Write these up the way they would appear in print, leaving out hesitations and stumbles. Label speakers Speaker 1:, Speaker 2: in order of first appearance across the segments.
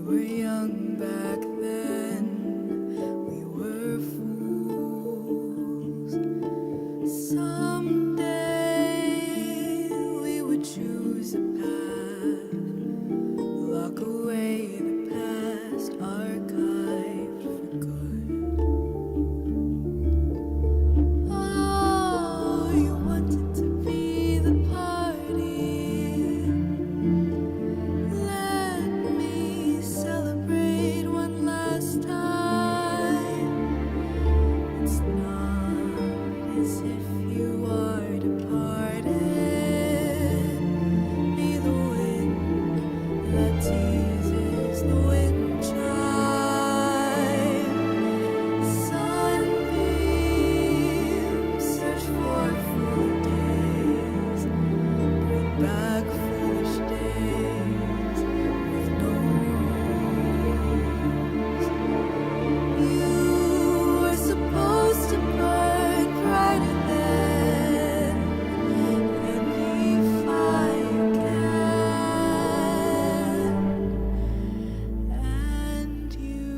Speaker 1: were young back then, we were fools. Someday we would choose a path, lock away the past, archived for good. Oh, you wanted to be the party. Let me celebrate one last time. It's not as if you are departed. Be the wind that teases the wind chime. Sunbeams search for full days. Bring back foolish days with no rules. You were supposed to burn brighter than any fire can, and you.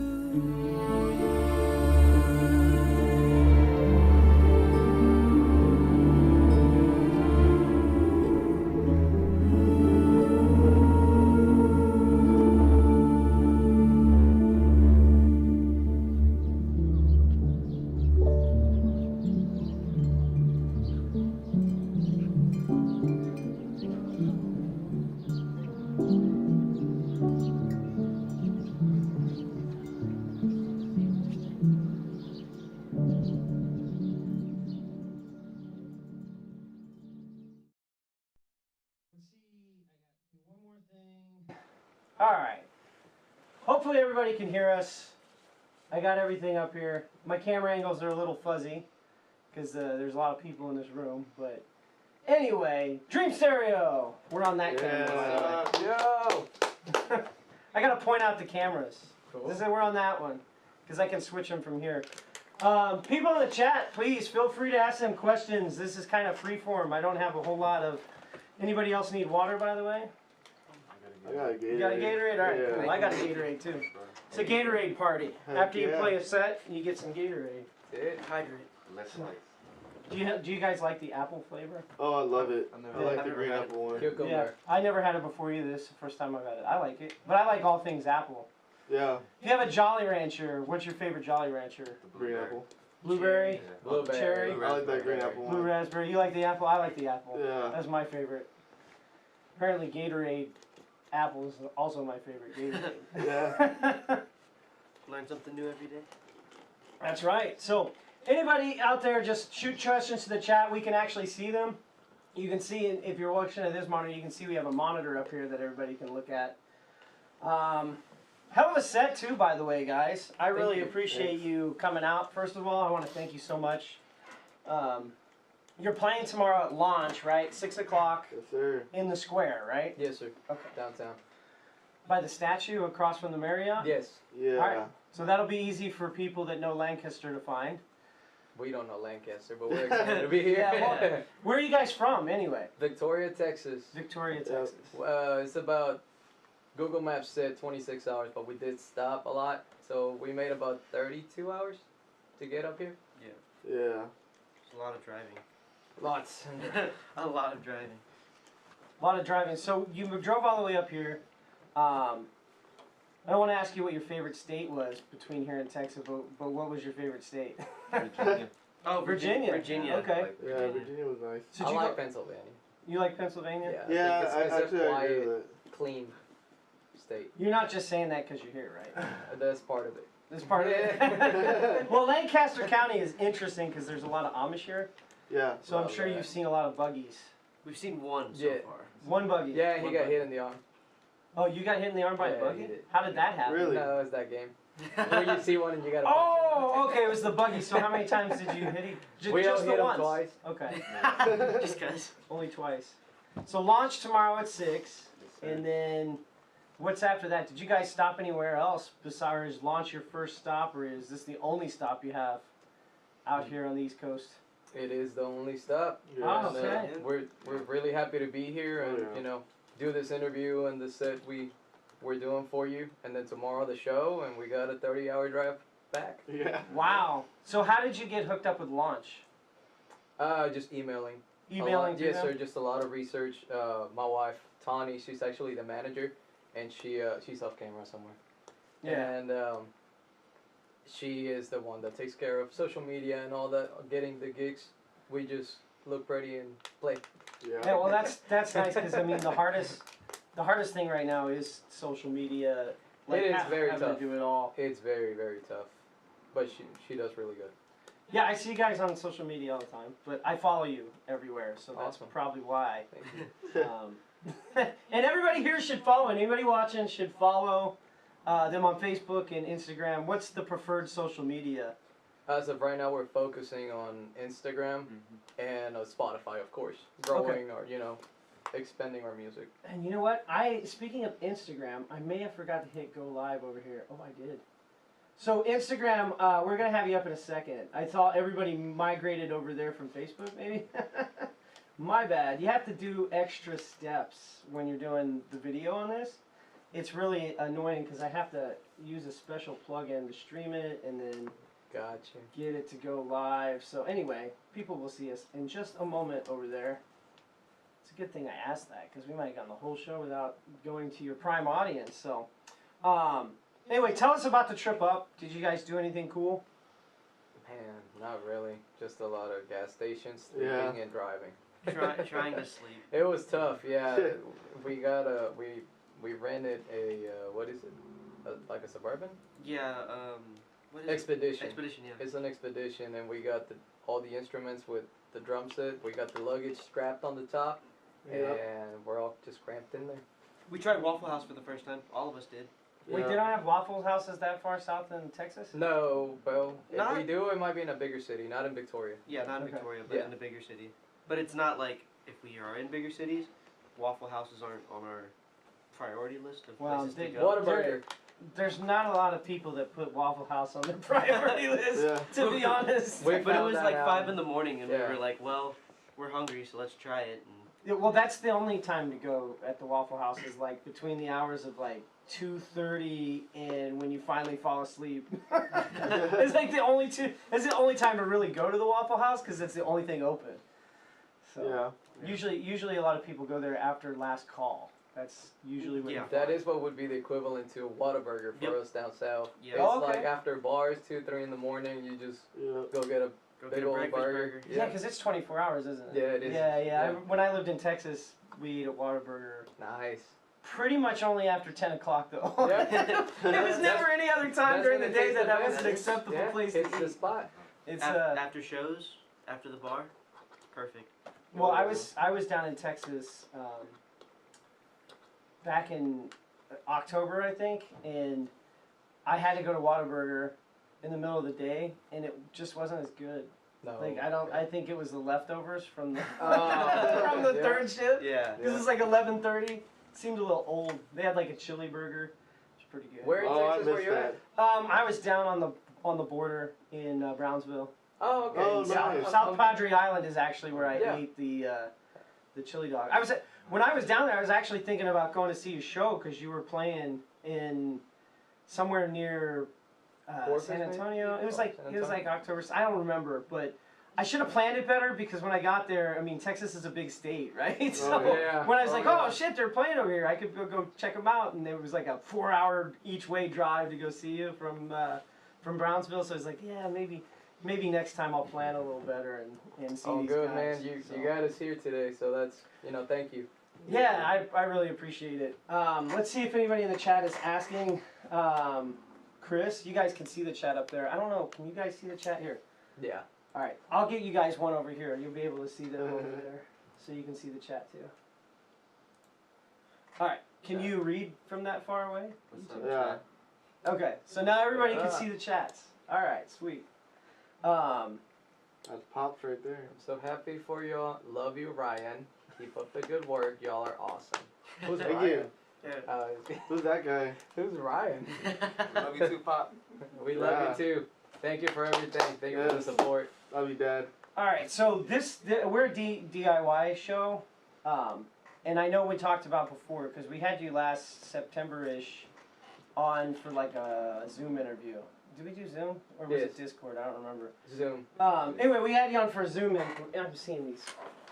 Speaker 2: Let's see, I got one more thing. All right. Hopefully everybody can hear us. I got everything up here. My camera angles are a little fuzzy because there's a lot of people in this room. But anyway, Dreamstereo. We're on that camera, by the way.
Speaker 3: Yo!
Speaker 2: I gotta point out the cameras.
Speaker 3: Cool.
Speaker 2: This is we're on that one because I can switch them from here. People in the chat, please feel free to ask them questions. This is kind of free form. I don't have a whole lot of. Anybody else need water, by the way?
Speaker 3: I got a Gatorade.
Speaker 2: You got a Gatorade? All right,
Speaker 3: Yeah.
Speaker 2: cool. I got a Gatorade too. It's a Gatorade party.
Speaker 3: Heck
Speaker 2: After you
Speaker 3: yeah.
Speaker 2: play a set, you get some Gatorade.
Speaker 4: Hydrate.
Speaker 5: Less light.
Speaker 2: Do you guys like the apple flavor?
Speaker 3: Oh, I love it.
Speaker 5: I've
Speaker 3: I
Speaker 5: never-
Speaker 3: like
Speaker 5: I've
Speaker 3: the
Speaker 5: never
Speaker 3: green
Speaker 5: had
Speaker 3: apple one.
Speaker 4: Cucumber.
Speaker 2: Yeah, I never had it before either. This is the first time I've had it. I like it, but I like all things apple.
Speaker 3: Yeah,
Speaker 2: If you have a Jolly Rancher, what's your favorite Jolly Rancher?
Speaker 5: The
Speaker 3: green
Speaker 5: blueberry.
Speaker 3: apple.
Speaker 2: Blueberry,
Speaker 5: Yeah.
Speaker 4: Blueberry.
Speaker 2: cherry,
Speaker 5: Blue
Speaker 3: I like that
Speaker 5: raspberry
Speaker 3: green
Speaker 5: berry.
Speaker 3: apple
Speaker 2: blue
Speaker 3: one.
Speaker 2: raspberry. You like the apple? I like the apple.
Speaker 3: Yeah.
Speaker 2: That's my favorite. Apparently, Gatorade apple is also my favorite Gatorade.
Speaker 3: Yeah.
Speaker 4: Learn something new every day.
Speaker 2: That's right. So, anybody out there, just shoot questions to the chat. We can actually see them. You can see, if you're watching at this monitor, you can see we have a monitor up here that everybody can look at. Hell of a set, too, by the way, guys. I really
Speaker 4: you.
Speaker 2: appreciate you coming out. First of all, I want to thank you so much. You're playing tomorrow at launch, right? 6 o'clock
Speaker 3: Yes, sir.
Speaker 2: in the square, right?
Speaker 4: Yes, sir.
Speaker 2: Okay.
Speaker 4: Downtown.
Speaker 2: By the statue across from the Marriott?
Speaker 4: Yes.
Speaker 3: Yeah.
Speaker 2: All right. So that'll be easy for people that know Lancaster to find.
Speaker 4: We don't know Lancaster, but we're excited to be here.
Speaker 2: Yeah, well, where are you guys from, anyway?
Speaker 4: Victoria, Texas.
Speaker 2: Victoria,
Speaker 3: Yeah.
Speaker 2: Texas.
Speaker 4: It's about, Google Maps said 26 hours, but we did stop a lot. So we made about 32 hours to get up here.
Speaker 3: Yeah.
Speaker 4: It's a lot of driving. Lots.
Speaker 6: A lot of driving.
Speaker 2: A lot of driving. So you drove all the way up here. I don't want to ask you what your favorite state was between here and Texas, but what was your favorite state?
Speaker 5: Virginia.
Speaker 6: Oh,
Speaker 2: Virginia.
Speaker 6: Virginia.
Speaker 2: Okay.
Speaker 5: Like
Speaker 3: Yeah,
Speaker 5: Virginia.
Speaker 3: Virginia was nice.
Speaker 2: So
Speaker 4: I
Speaker 2: did you
Speaker 4: like
Speaker 2: go,
Speaker 4: Pennsylvania.
Speaker 2: you like Pennsylvania?
Speaker 4: Yeah,
Speaker 3: Yeah,
Speaker 4: it's
Speaker 3: I
Speaker 4: a
Speaker 3: actually agree
Speaker 4: quiet,
Speaker 3: with it.
Speaker 4: clean state.
Speaker 2: You're not just saying that because you're here, right?
Speaker 4: That's part of it.
Speaker 2: This part of it. Well, Lancaster County is interesting because there's a lot of Amish here.
Speaker 3: Yeah.
Speaker 2: So I'm
Speaker 4: Love
Speaker 2: sure
Speaker 4: that.
Speaker 2: you've seen a lot of buggies.
Speaker 6: We've seen one so
Speaker 4: Yeah.
Speaker 6: far.
Speaker 2: One buggy.
Speaker 4: Yeah, he
Speaker 6: One
Speaker 4: got
Speaker 6: buggy.
Speaker 4: hit in the arm.
Speaker 2: Oh, you got hit in the arm by a
Speaker 4: Yeah,
Speaker 2: buggy?
Speaker 4: he did.
Speaker 2: How did that happen?
Speaker 3: Really?
Speaker 4: No, it was that game. Where you see one and you gotta punch
Speaker 2: Oh, okay, it was the buggy. So how many times did you hit him?
Speaker 4: it. We
Speaker 2: Just
Speaker 4: all
Speaker 2: the
Speaker 4: hit him
Speaker 2: once?
Speaker 4: twice.
Speaker 2: Okay,
Speaker 6: Just cause.
Speaker 2: only twice. So launch tomorrow at 6,
Speaker 5: Yes, sir.
Speaker 2: and then what's after that? Did you guys stop anywhere else besides launch your first stop, or is this the only stop you have out here on the East Coast?
Speaker 4: It is the only stop.
Speaker 2: Oh,
Speaker 4: And,
Speaker 2: okay.
Speaker 4: we're really happy to be here and
Speaker 3: Oh, yeah.
Speaker 4: do this interview and the set we we're doing for you, and then tomorrow the show, and we got a 30-hour drive back.
Speaker 3: Yeah.
Speaker 2: Wow. So how did you get hooked up with Launch?
Speaker 4: Just emailing.
Speaker 2: Emailing through
Speaker 4: Yes,
Speaker 2: them?
Speaker 4: sir. Just a lot of research. My wife, Tani, she's actually the manager, and she's off camera somewhere.
Speaker 2: Yeah.
Speaker 4: And she is the one that takes care of social media and all that, getting the gigs. We just look pretty and play.
Speaker 3: Yeah.
Speaker 2: Yeah, well, that's nice because I mean the hardest thing right now is social media. Like,
Speaker 4: It is very
Speaker 2: having
Speaker 4: tough.
Speaker 2: to do it all.
Speaker 4: It's very, very tough, but she does really good.
Speaker 2: Yeah, I see you guys on social media all the time, but I follow you everywhere, so that's
Speaker 4: Awesome.
Speaker 2: probably why.
Speaker 4: Thank you.
Speaker 2: And everybody here should follow. Anybody watching should follow them on Facebook and Instagram. What's the preferred social media?
Speaker 4: As of right now, we're focusing on Instagram and Spotify, of course, growing or expanding our music.
Speaker 2: And you know what? Speaking of Instagram, I may have forgot to hit go live over here. Oh, I did. So Instagram, we're gonna have you up in a second. I thought everybody migrated over there from Facebook, maybe. My bad. You have to do extra steps when you're doing the video on this. It's really annoying because I have to use a special plugin to stream it and then
Speaker 4: Gotcha.
Speaker 2: get it to go live. So anyway, people will see us in just a moment over there. It's a good thing I asked that because we might have gotten the whole show without going to your prime audience. So, anyway, tell us about the trip up. Did you guys do anything cool?
Speaker 4: Man, not really. Just a lot of gas stations, sleeping
Speaker 3: Yeah.
Speaker 4: and driving.
Speaker 6: Trying to sleep.
Speaker 4: It was tough, yeah. We got we rented a what is it? Like a Suburban?
Speaker 6: Yeah. What is
Speaker 4: Expedition.
Speaker 6: it? Expedition. Yeah.
Speaker 4: It's an expedition, and we got all the instruments with the drum set. We got the luggage strapped on the top,
Speaker 3: Yeah.
Speaker 4: and we're all just cramped in there.
Speaker 6: We tried Waffle House for the first time. All of us did.
Speaker 2: Wait,
Speaker 3: Yeah.
Speaker 2: did I have Waffle Houses that far south in Texas?
Speaker 4: No, bro. If
Speaker 6: Not-
Speaker 4: we do, it might be in a bigger city, not in Victoria.
Speaker 6: Yeah, not in
Speaker 2: Okay.
Speaker 6: Victoria, but
Speaker 4: Yeah.
Speaker 6: in a bigger city. But it's not like if we are in bigger cities, Waffle Houses aren't on our priority list of
Speaker 2: Well,
Speaker 6: places to
Speaker 2: they-
Speaker 6: go.
Speaker 4: Whataburger.
Speaker 2: There's not a lot of people that put Waffle House on their priority list,
Speaker 3: Yeah.
Speaker 2: to be honest.
Speaker 4: We
Speaker 6: But it
Speaker 4: found
Speaker 6: was
Speaker 4: that
Speaker 6: like
Speaker 4: out.
Speaker 6: 5 in the morning, and
Speaker 4: Yeah.
Speaker 6: we were like, well, we're hungry, so let's try it. And
Speaker 2: Yeah, well, that's the only time to go at the Waffle House is like between the hours of like 2:30 and when you finally fall asleep. It's like the only It's the only time to really go to the Waffle House because it's the only thing open. So
Speaker 3: Yeah.
Speaker 2: usually a lot of people go there after last call. That's usually what.
Speaker 6: Yeah.
Speaker 2: you
Speaker 4: That
Speaker 2: find.
Speaker 4: is what would be the equivalent to a Whataburger for
Speaker 6: Yep.
Speaker 4: us down south.
Speaker 6: Yeah.
Speaker 4: It's
Speaker 2: Oh, okay.
Speaker 4: like after bars, 2, 3 in the morning, you just
Speaker 3: Yeah.
Speaker 4: go get a
Speaker 6: go
Speaker 4: big
Speaker 6: get a
Speaker 4: old
Speaker 6: breakfast
Speaker 4: burger.
Speaker 2: Yeah, because it's 24 hours, isn't it?
Speaker 4: Yeah, it is.
Speaker 2: Yeah.
Speaker 4: Yeah.
Speaker 2: When I lived in Texas, we ate at Whataburger.
Speaker 4: Nice.
Speaker 2: Pretty much only after 10 o'clock though.
Speaker 4: Yeah.
Speaker 2: There was never any other time
Speaker 4: That's
Speaker 2: during the
Speaker 4: when it
Speaker 2: day
Speaker 4: tastes
Speaker 2: that
Speaker 4: the
Speaker 2: was an
Speaker 4: best.
Speaker 2: acceptable
Speaker 4: Yeah,
Speaker 2: place to
Speaker 4: it's the
Speaker 2: eat.
Speaker 4: spot.
Speaker 2: It's
Speaker 6: after shows, after the bar, perfect.
Speaker 2: well, I was down in Texas back in October, I think, and I had to go to Whataburger in the middle of the day, and it just wasn't as good.
Speaker 4: No.
Speaker 2: Like I think it was the leftovers from the
Speaker 4: Oh,
Speaker 2: from the
Speaker 4: yeah.
Speaker 2: third shift.
Speaker 6: Yeah.
Speaker 2: Because it's like 11:30. Seemed a little old. They had like a chili burger. It's pretty good.
Speaker 4: Where in
Speaker 3: Oh, I
Speaker 4: Texas were
Speaker 3: missed
Speaker 4: you at?
Speaker 3: that.
Speaker 2: I was down on the border in Brownsville.
Speaker 4: Oh, okay.
Speaker 3: Oh,
Speaker 2: South,
Speaker 3: nice.
Speaker 2: South Padre Island is actually where I
Speaker 4: Yeah.
Speaker 2: ate the chili dog. When I was down there, I was actually thinking about going to see your show because you were playing in somewhere near
Speaker 4: Corpus,
Speaker 2: San
Speaker 4: maybe?
Speaker 2: Antonio. It was
Speaker 4: Oh,
Speaker 2: like
Speaker 4: San
Speaker 2: it was like
Speaker 4: Antonio?
Speaker 2: October. I don't remember, but I should have planned it better because when I got there, I mean Texas is a big state, right? So
Speaker 4: yeah.
Speaker 2: when I was
Speaker 4: Oh,
Speaker 2: like,
Speaker 4: yeah.
Speaker 2: oh shit, they're playing over here, I could go check them out, and it was like a 4-hour each way drive to go see you from Brownsville. So I was like, yeah, maybe next time I'll plan a little better and see
Speaker 4: Oh,
Speaker 2: these
Speaker 4: good,
Speaker 2: guys.
Speaker 4: man.
Speaker 2: So-
Speaker 4: You got us here today, so that's, thank you.
Speaker 2: Yeah, I really appreciate it. Let's see if anybody in the chat is asking. Chris, you guys can see the chat up there. I don't know. Can you guys see the chat here?
Speaker 4: Yeah.
Speaker 2: All right, I'll get you guys one over here. You'll be able to see them over there, so you can see the chat too. All right, can you read from that far away?
Speaker 6: What's up,
Speaker 3: Yeah.
Speaker 6: chat?
Speaker 2: Okay, so now everybody can
Speaker 4: Yeah.
Speaker 2: see the chats. All right, sweet.
Speaker 3: That's Pops right there.
Speaker 4: I'm so happy for y'all. Love you, Ryan. Keep up the good work. Y'all are awesome. Who's
Speaker 3: Thank
Speaker 4: Ryan?
Speaker 3: you.
Speaker 4: Uh,
Speaker 3: Who's that guy?
Speaker 4: who's Ryan?
Speaker 3: Love you too, Pop.
Speaker 4: We love
Speaker 3: Yeah.
Speaker 4: you too. Thank you for everything. Thank you for the
Speaker 3: Yes.
Speaker 4: support.
Speaker 3: Love you, Dad.
Speaker 2: All right, so we're a DIY show, and I know we talked about before because we had you last September-ish on for like a Zoom interview. Did we do Zoom or was it Discord? I don't remember.
Speaker 4: Zoom.
Speaker 2: Anyway, we had you on for a Zoom, and I'm seeing these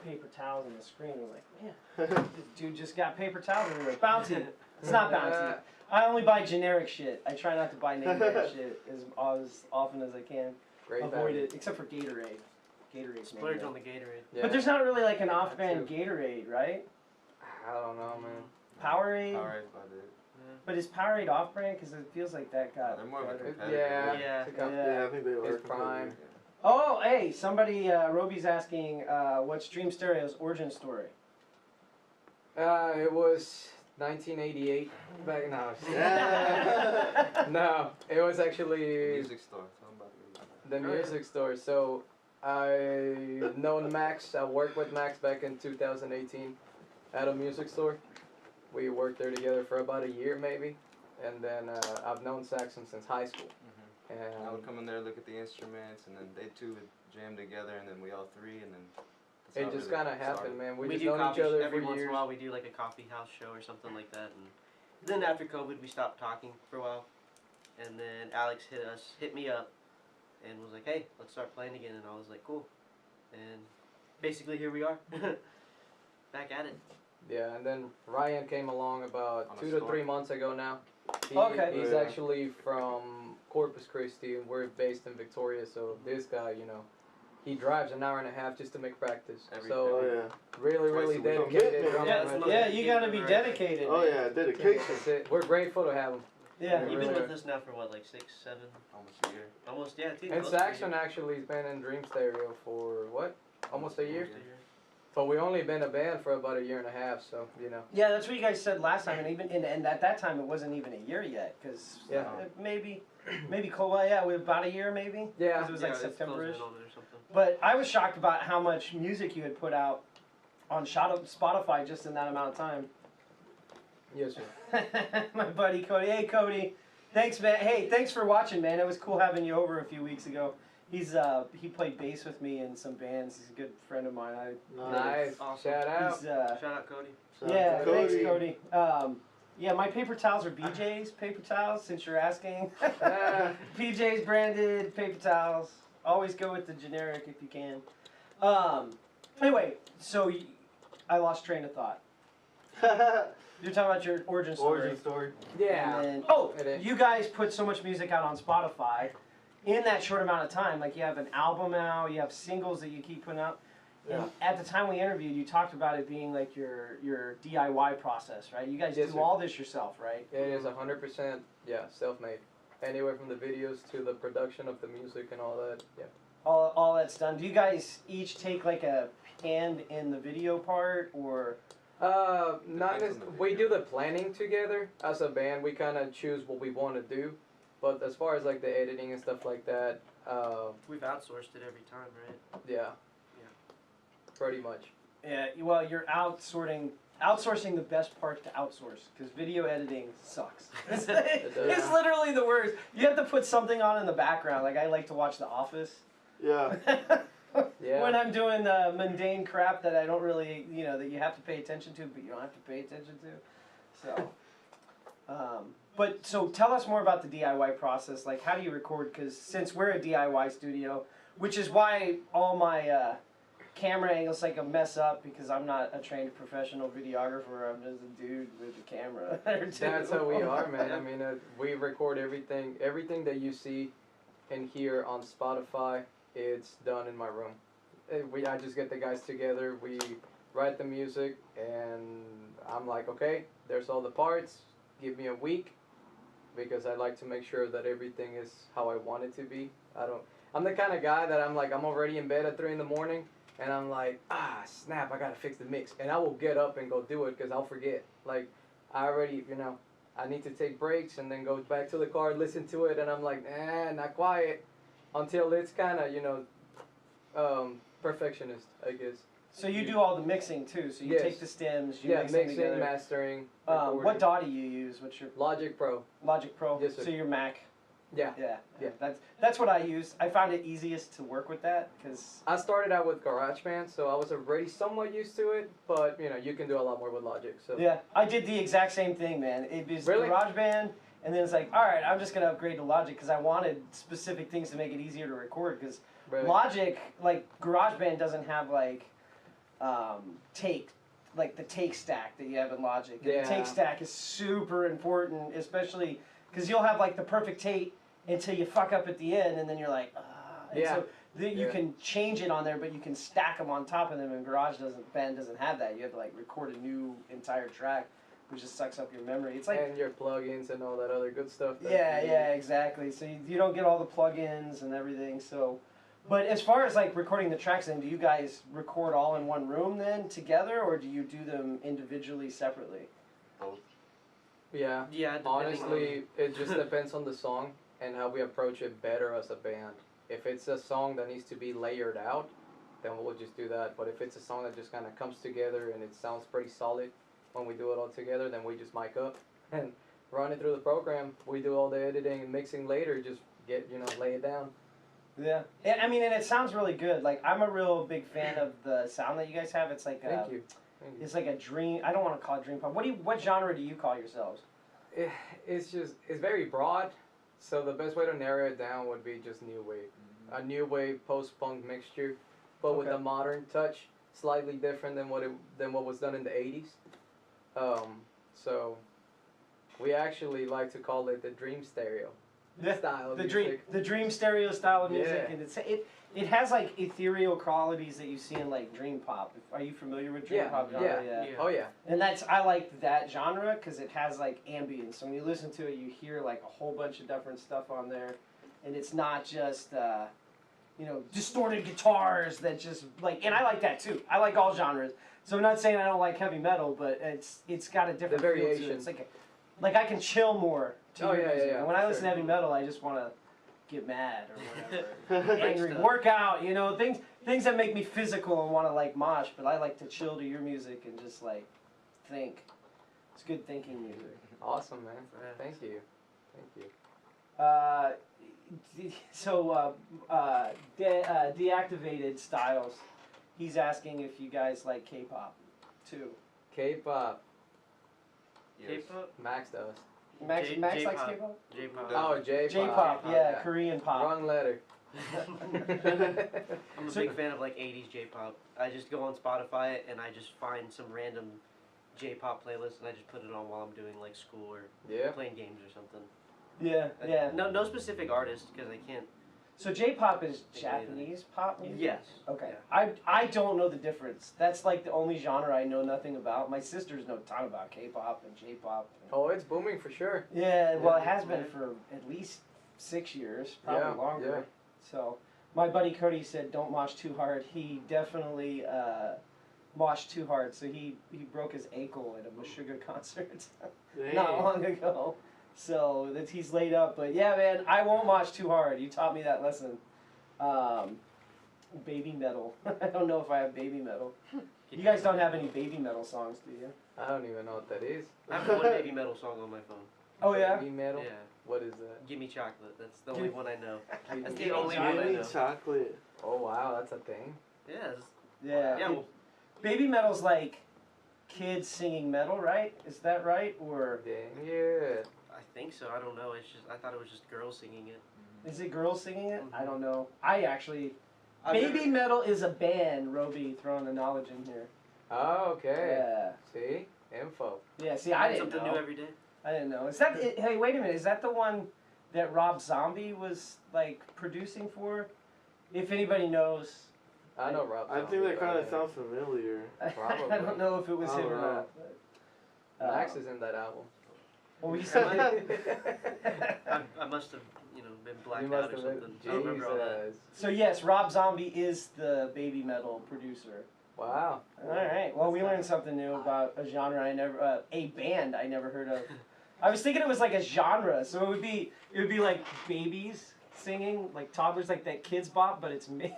Speaker 2: paper towels on the screen. I'm like, man, this dude just got paper towels everywhere. Bounty. It's not Bounty. I only buy generic shit. I try not to buy name brand shit as often as I can.
Speaker 4: Great
Speaker 2: Avoid
Speaker 4: value.
Speaker 2: it, except for Gatorade. Gatorade's name
Speaker 6: Splurge
Speaker 2: brand.
Speaker 6: on the Gatorade.
Speaker 4: Yeah.
Speaker 2: But there's not really like an
Speaker 4: That
Speaker 2: off-brand
Speaker 4: too.
Speaker 2: Gatorade, right?
Speaker 4: I don't know, man.
Speaker 2: Powerade.
Speaker 3: Alright, about it.
Speaker 2: But is Powerade off-brand? Because it feels like that got
Speaker 3: They're more of a
Speaker 2: better.
Speaker 3: competitor.
Speaker 4: Yeah.
Speaker 6: Yeah.
Speaker 4: It's a com-
Speaker 2: Yeah.
Speaker 3: Yeah, I think they are.
Speaker 4: It's prime.
Speaker 2: Oh, hey, somebody, Roby's asking, what's Dreamstereo's origin story?
Speaker 4: It was 1988. Back now.
Speaker 3: Yeah.
Speaker 4: No, it was actually
Speaker 3: Music store. Tell 'em about it.
Speaker 4: the music store. So I known Max. I worked with Max back in 2018 at a music store. We worked there together for about a year maybe, and then I've known Saxon since high school.
Speaker 3: I would
Speaker 4: And
Speaker 3: come in there, look at the instruments, and then they two would jam together, and then we all three, and then that's how
Speaker 4: it just
Speaker 3: really
Speaker 4: kind of happened,
Speaker 3: started.
Speaker 4: man.
Speaker 6: We
Speaker 4: We just
Speaker 6: do
Speaker 4: known
Speaker 6: coffee
Speaker 4: each other
Speaker 6: every
Speaker 4: for
Speaker 6: once in
Speaker 4: years.
Speaker 6: a while. We do like a coffee house show or something like that, and then after COVID, we stopped talking for a while, and then Alex hit me up, and was like, "Hey, let's start playing again." And I was like, "Cool," and basically here we are, back at it.
Speaker 4: Yeah, and then Ryan came along about
Speaker 3: On a
Speaker 4: 2 to
Speaker 3: store.
Speaker 4: 3 months ago now.
Speaker 2: Okay.
Speaker 4: He's
Speaker 3: Yeah.
Speaker 4: actually from Corpus Christi, and we're based in Victoria. So this guy, you know, he drives an hour and a half just to make practice.
Speaker 3: Every-
Speaker 4: So
Speaker 3: Oh,
Speaker 4: really,
Speaker 3: yeah.
Speaker 4: really
Speaker 3: Twice a week.
Speaker 4: dedicated.
Speaker 3: Commitment.
Speaker 4: drummer,
Speaker 6: Yeah,
Speaker 4: man.
Speaker 6: it's another-
Speaker 2: Yeah, you gotta be dedicated.
Speaker 3: Oh, yeah, dedication.
Speaker 4: That's it. We're grateful to have him.
Speaker 2: Yeah.
Speaker 6: You've
Speaker 4: really
Speaker 6: been
Speaker 4: are.
Speaker 6: with us now for what, like 6, 7,
Speaker 3: Almost a year.
Speaker 6: almost dude,
Speaker 4: And
Speaker 6: close to a
Speaker 4: Saxon
Speaker 6: year.
Speaker 4: actually has been in Dreamstereo for what? Almost a year.
Speaker 6: Almost a year.
Speaker 4: But we only been a band for about a year and a half, so you know.
Speaker 2: Yeah, that's what you guys said last time, and even and at that time it wasn't even a year yet, because
Speaker 4: Yeah.
Speaker 2: maybe cool. Well, yeah, about a year maybe.
Speaker 4: Yeah.
Speaker 2: 'Cause it was
Speaker 6: Yeah,
Speaker 2: like
Speaker 6: it's closing
Speaker 2: September-ish.
Speaker 6: in on it or something.
Speaker 2: But I was shocked about how much music you had put out on Spotify just in that amount of time.
Speaker 4: Yes, sir.
Speaker 2: My buddy Cody. Hey, Cody. Thanks, man. Hey, thanks for watching, man. It was cool having you over a few weeks ago. He played bass with me in some bands. He's a good friend of mine.
Speaker 4: Nice.
Speaker 6: Awesome.
Speaker 4: Shout out.
Speaker 2: He's
Speaker 6: Shout out Cody.
Speaker 3: Shout out
Speaker 2: yeah,
Speaker 3: to
Speaker 2: thanks, Cody. Yeah, my paper towels are BJ's paper towels. Since you're asking, PJ's branded paper towels. Always go with the generic if you can. Anyway, so I lost train of thought. You're talking about your origin story.
Speaker 3: Origin story.
Speaker 4: Yeah.
Speaker 2: And then, oh,
Speaker 4: It is.
Speaker 2: you guys put so much music out on Spotify in that short amount of time. Like you have an album out, you have singles that you keep putting out. And at the time we interviewed, you talked about it being like your DIY process, right? You guys
Speaker 4: Yes,
Speaker 2: do
Speaker 4: sir.
Speaker 2: all this yourself, right?
Speaker 4: It is 100%, yeah, self-made. Anywhere from the videos to the production of the music and all that, yeah.
Speaker 2: All that's done. Do you guys each take like a hand in the video part, or?
Speaker 4: Not
Speaker 3: Depends on the
Speaker 4: we
Speaker 3: video.
Speaker 4: do the planning together as a band. We kind of choose what we want to do, but as far as like the editing and stuff like that,
Speaker 6: We've outsourced it every time, right?
Speaker 4: yeah, pretty much.
Speaker 2: Yeah, well, you're outsourcing the best part to outsource because video editing sucks. It's
Speaker 4: does.
Speaker 2: literally the worst. You have to put something on in the background. Like I like to watch The Office.
Speaker 3: Yeah.
Speaker 4: Yeah.
Speaker 2: When I'm doing mundane crap that I don't really, that you have to pay attention to, but you don't have to pay attention to. So, so tell us more about the DIY process. Like, how do you record? Because since we're a DIY studio, which is why all my camera angles like a mess up because I'm not a trained professional videographer. I'm just a dude with a camera.
Speaker 4: That's how we are, man. I mean, we record everything that you see and hear on Spotify. It's done in my room. I just get the guys together. We write the music, and I'm like, okay, there's all the parts. Give me a week, because I like to make sure that everything is how I want it to be. I'm the kind of guy that I'm already in bed at 3 in the morning, and I'm like, snap, I gotta fix the mix, and I will get up and go do it because I'll forget. Like, I already, I need to take breaks and then go back to the car, listen to it, and I'm like, not quiet. Until it's kind of, perfectionist, I guess.
Speaker 2: So you do all the mixing too. So you
Speaker 4: Yes.
Speaker 2: take the stems, you
Speaker 4: Yeah,
Speaker 2: mix them
Speaker 4: mixing,
Speaker 2: together.
Speaker 4: mastering,
Speaker 2: What
Speaker 4: recording.
Speaker 2: DAW do you use? What's your
Speaker 4: Logic Pro.
Speaker 2: Logic Pro?
Speaker 4: Yes, sir.
Speaker 2: So your Mac.
Speaker 4: Yeah.
Speaker 2: Yeah. That's what I use. I found it easiest to work with that because
Speaker 4: I started out with GarageBand, so I was already somewhat used to it, but you can do a lot more with Logic. So
Speaker 2: yeah, I did the exact same thing, man. It was
Speaker 4: Really?
Speaker 2: GarageBand, and then it's like, all right, I'm just gonna upgrade to Logic because I wanted specific things to make it easier to record. Because
Speaker 4: Really?
Speaker 2: Logic, like GarageBand, doesn't have like take. Like the take stack that you have in Logic. And
Speaker 4: Yeah.
Speaker 2: the take stack is super important, especially because you'll have like the perfect take until you fuck up at the end, and then you're like, ah. And
Speaker 4: Yeah.
Speaker 2: so you
Speaker 4: Yeah.
Speaker 2: can change it on there, but you can stack them on top of them. And Band doesn't have that. You have to like record a new entire track, which just sucks up your memory. It's like
Speaker 4: and your plugins and all that other good stuff. that
Speaker 2: yeah,
Speaker 4: you
Speaker 2: yeah, exactly. So you don't get all the plugins and everything. So, but as far as like recording the tracks, then do you guys record all in one room then together, or do you do them individually, separately?
Speaker 4: Yeah.
Speaker 6: Yeah, depending
Speaker 4: Honestly, it just depends on the song and how we approach it better as a band. If it's a song that needs to be layered out, then we'll just do that. But if it's a song that just kind of comes together and it sounds pretty solid when we do it all together, then we just mic up and run it through the program. We do all the editing and mixing later. Just lay it down.
Speaker 2: Yeah, and I mean, and it sounds really good. Like I'm a real big fan of the sound that you guys have. It's like
Speaker 4: Thank you.
Speaker 2: It's like a dream. I don't want to call it dream pop. What genre do you call yourselves?
Speaker 4: It's very broad. So the best way to narrow it down would be just new wave, a new wave post-punk mixture, but with
Speaker 2: Okay.
Speaker 4: a modern touch, slightly different than what was done in the '80s. So we actually like to call it the Dreamstereo style of music.
Speaker 2: The Dreamstereo style of music,
Speaker 4: Yeah.
Speaker 2: and it has like ethereal qualities that you see in like dream pop. Are you familiar with dream
Speaker 4: Yeah,
Speaker 2: pop genre?
Speaker 4: yeah. Oh yeah.
Speaker 2: And I like that genre because it has like ambience. So when you listen to it, you hear like a whole bunch of different stuff on there, and it's not just distorted guitars that just like. And I like that too. I like all genres. So I'm not saying I don't like heavy metal, but it's got a different feel to it.
Speaker 4: variation.
Speaker 2: It's like I can chill more to
Speaker 4: Oh,
Speaker 2: your
Speaker 4: yeah,
Speaker 2: music.
Speaker 4: yeah,
Speaker 2: And when
Speaker 4: for
Speaker 2: I listen to
Speaker 4: sure.
Speaker 2: heavy metal, I just want to get mad or whatever. Angry, work out, things that make me physical and want to like mosh, but I like to chill to your music and just like think. It's good thinking music.
Speaker 4: Awesome, man.
Speaker 6: Yeah.
Speaker 4: Thank you. Thank you.
Speaker 2: Deactivated Styles, he's asking if you guys like K-pop too.
Speaker 4: K-pop.
Speaker 3: Yes.
Speaker 6: K-pop,
Speaker 4: Max does.
Speaker 2: Max likes
Speaker 6: J-pop.
Speaker 2: K-pop?
Speaker 6: J-pop.
Speaker 4: Oh, J-pop.
Speaker 2: J-pop, yeah, Korean pop.
Speaker 4: Wrong letter.
Speaker 6: I'm a
Speaker 2: So-
Speaker 6: big fan of like 80s J-pop. I just go on Spotify and I just find some random J-pop playlist and I just put it on while I'm doing like school or
Speaker 4: Yeah.
Speaker 6: playing games or something.
Speaker 2: Yeah.
Speaker 6: No specific artist because I can't.
Speaker 2: So J-pop is Japanese pop music?
Speaker 6: Yes.
Speaker 2: Okay.
Speaker 6: Yeah.
Speaker 2: I don't know the difference. That's like the only genre I know nothing about. My sisters know a ton about K-pop and J-pop.
Speaker 4: Oh, it's booming for sure.
Speaker 2: Yeah, well, it
Speaker 4: Yeah,
Speaker 2: has been
Speaker 4: yeah.
Speaker 2: for at least 6 years, probably
Speaker 4: Yeah,
Speaker 2: longer.
Speaker 4: yeah.
Speaker 2: So my buddy Cody said, "Don't mosh too hard." He definitely moshed too hard, so he broke his ankle at a Meshuggah concert not long ago. So he's laid up. But yeah, man, I won't mosh too hard. You taught me that lesson. Baby metal. I don't know if I have baby metal. You guys don't have any baby metal songs, do you?
Speaker 4: I don't even know what that is.
Speaker 6: I have one baby metal song on my phone.
Speaker 2: Oh yeah.
Speaker 4: Heavy metal.
Speaker 6: Yeah.
Speaker 4: What is that?
Speaker 6: Gimme Chocolate. That's the only one I know. That's
Speaker 4: Gimme
Speaker 6: the only one I
Speaker 3: Really?
Speaker 6: know.
Speaker 3: Chocolate.
Speaker 4: Oh wow, that's a thing.
Speaker 6: Yeah.
Speaker 2: Yeah.
Speaker 6: Yeah. Well,
Speaker 2: Baby metal's like kids singing metal, right? Is that right? Or
Speaker 4: Dang yeah.
Speaker 6: I think so. I don't know. I thought it was just girls singing it.
Speaker 2: is it girls singing it?
Speaker 6: Mhm.
Speaker 2: I don't know. I actually
Speaker 6: I've
Speaker 2: Baby
Speaker 6: never-
Speaker 2: metal is a band. Roby throwing the knowledge in here.
Speaker 4: Oh, okay.
Speaker 2: Yeah.
Speaker 4: See? Info.
Speaker 2: Yeah. See, I
Speaker 6: Learn
Speaker 2: didn't
Speaker 6: something
Speaker 2: know.
Speaker 6: new every day.
Speaker 2: I didn't know. Is that? Hey, wait a minute. Is that the one that Rob Zombie was like producing for? If anybody knows.
Speaker 4: I know Rob.
Speaker 3: I think
Speaker 4: Zombie,
Speaker 3: that kind of
Speaker 4: yeah.
Speaker 3: sounds familiar.
Speaker 2: I
Speaker 4: Probably.
Speaker 2: don't know if it was
Speaker 3: I
Speaker 2: him or
Speaker 3: don't know.
Speaker 2: not. But,
Speaker 4: Max is in that album.
Speaker 2: Well, we
Speaker 6: I
Speaker 2: said.
Speaker 6: I must have been
Speaker 4: You
Speaker 6: blacked
Speaker 4: must
Speaker 6: out or
Speaker 4: have
Speaker 6: something. I don't remember all that.
Speaker 4: Jesus.
Speaker 2: So yes, Rob Zombie is the baby metal producer.
Speaker 4: Wow.
Speaker 2: All right. Well, we learned something new about a genre a band I never heard of. I was thinking it was like a genre, so it would be like babies singing, like toddlers, like that Kids Bop, but it's me.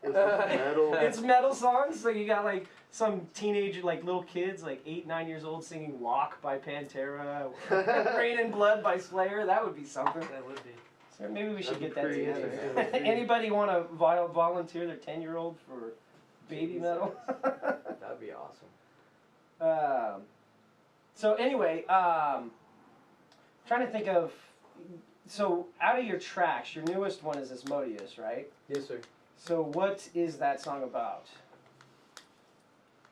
Speaker 3: It's metal.
Speaker 2: It's metal songs. So you got like some teenager, like little kids, like 8, 9 years old, singing "Walk" by Pantera, or "Rain and Blood" by Slayer. That would be something.
Speaker 6: That would be.
Speaker 2: So maybe we should
Speaker 3: That'd be
Speaker 2: get that
Speaker 3: pretty
Speaker 2: together.
Speaker 3: interesting.
Speaker 2: Anybody want to volunteer their 10-year-old for baby metal?
Speaker 4: That'd be awesome.
Speaker 2: So anyway, trying to think of, so out of your tracks, your newest one is Asmodeus, right?
Speaker 4: Yes, sir.
Speaker 2: So what is that song about?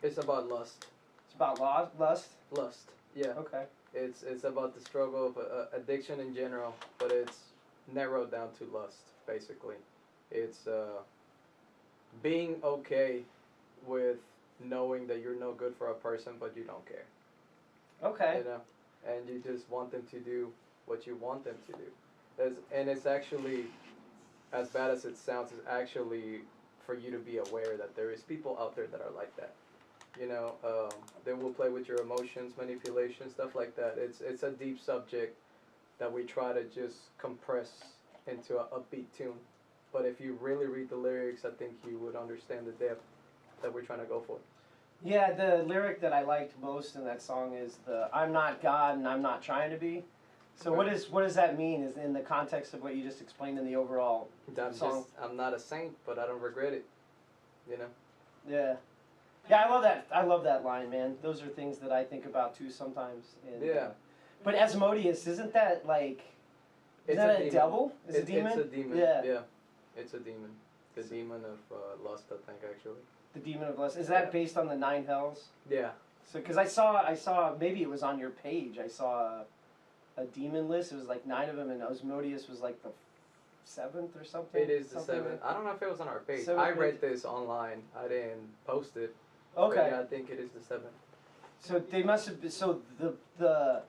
Speaker 4: It's about lust.
Speaker 2: It's about lust?
Speaker 4: Lust. Yeah.
Speaker 2: Okay.
Speaker 4: It's about the struggle of addiction in general, but it's narrowed down to lust, basically. It's being okay with knowing that you're no good for a person, but you don't care.
Speaker 2: Okay.
Speaker 4: You know, and you just want them to do what you want them to do. And it's actually, as bad as it sounds, it's actually for you to be aware that there is people out there that are like that. You know, they will play with your emotions, manipulation, stuff like that. It's a deep subject that we try to just compress into a upbeat tune. But if you really read the lyrics, I think you would understand the depth that we're trying to go for.
Speaker 2: Yeah, the lyric that I liked most in that song is the "I'm not God and I'm not trying to be." So what does that mean? Is in the context of what you just explained in the overall song?
Speaker 4: I'm not a saint, but I don't regret it. You know.
Speaker 2: Yeah. Yeah, I love that. I love that line, man. Those are things that I think about too sometimes. And,
Speaker 4: Yeah.
Speaker 2: But Asmodeus, isn't that like? Is that a devil? Is it a demon?
Speaker 4: It's a demon.
Speaker 2: Yeah.
Speaker 4: Yeah. It's a demon. The demon of lust, I think, actually.
Speaker 2: The demon of lust. Is that based on the 9 hells?
Speaker 4: Yeah.
Speaker 2: So, because I saw maybe it was on your page. I saw a demon list. It was like 9 of them, and Asmodeus was like the 7th or something.
Speaker 4: It is the
Speaker 2: Something
Speaker 4: 7th.
Speaker 2: like-
Speaker 4: I don't know if it was on our page.
Speaker 2: 7th
Speaker 4: I read
Speaker 2: page?
Speaker 4: this online. I didn't post it.
Speaker 2: Okay.
Speaker 4: But yeah, I think it is the 7th.
Speaker 2: So they must have been, so the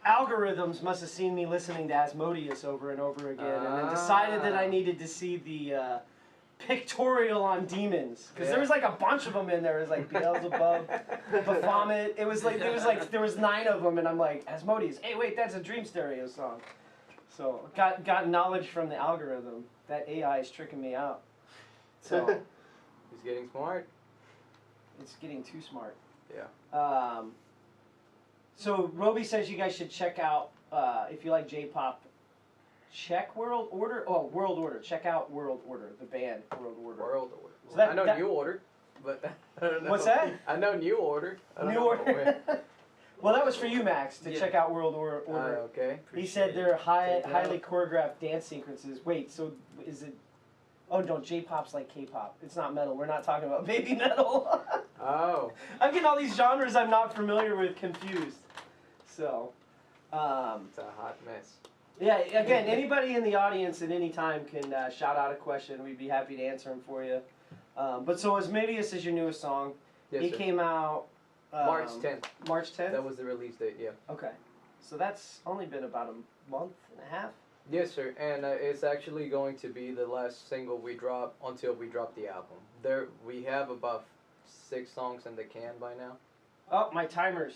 Speaker 2: algorithms must have seen me listening to Asmodeus over and over again, and then decided that I needed to see the pictorial on demons, because there was like a bunch of them in there. It was like Beelzebub, Baphomet. It was like there was 9 of them, and I'm like, Asmodeus. Hey, wait, that's a Dreamstereo song. So got knowledge from the algorithm. That AI is tricking me out. So
Speaker 4: He's getting smart.
Speaker 2: it's getting too smart.
Speaker 4: Yeah.
Speaker 2: So Roby says you guys should check out if you like J-pop. Check World Order. Oh, World Order. Check out World Order, the band World Order.
Speaker 4: World Order.
Speaker 2: So that-
Speaker 4: I know
Speaker 2: that-
Speaker 4: New Order, but I don't know.
Speaker 2: What's that?
Speaker 4: I know New Order. I don't
Speaker 2: New
Speaker 4: know
Speaker 2: Order. Well, that was for you, Max, to
Speaker 6: Yeah.
Speaker 2: check out World Order.
Speaker 4: Okay.
Speaker 2: He said they're
Speaker 4: Check it
Speaker 2: highly
Speaker 4: out.
Speaker 2: choreographed dance sequences. Wait, so is it? Oh no, J-pop's like K-pop. It's not metal. We're not talking about baby metal.
Speaker 4: Oh.
Speaker 2: I'm getting all these genres I'm not familiar with confused. So,
Speaker 4: It's a hot mess.
Speaker 2: yeah. Again, anybody in the audience at any time can shout out a question. We'd be happy to answer them for you. But so Asmodeus is your newest song.
Speaker 4: Yes,
Speaker 2: It
Speaker 4: sir.
Speaker 2: came out
Speaker 4: March 10th.
Speaker 2: March 10th.
Speaker 4: That was the release date, yeah.
Speaker 2: Okay, so that's only been about a month and a half.
Speaker 4: Yes, sir. And it's actually going to be the last single we drop until we drop the album. We have about 6 songs in the can by now.
Speaker 2: Oh, my timers.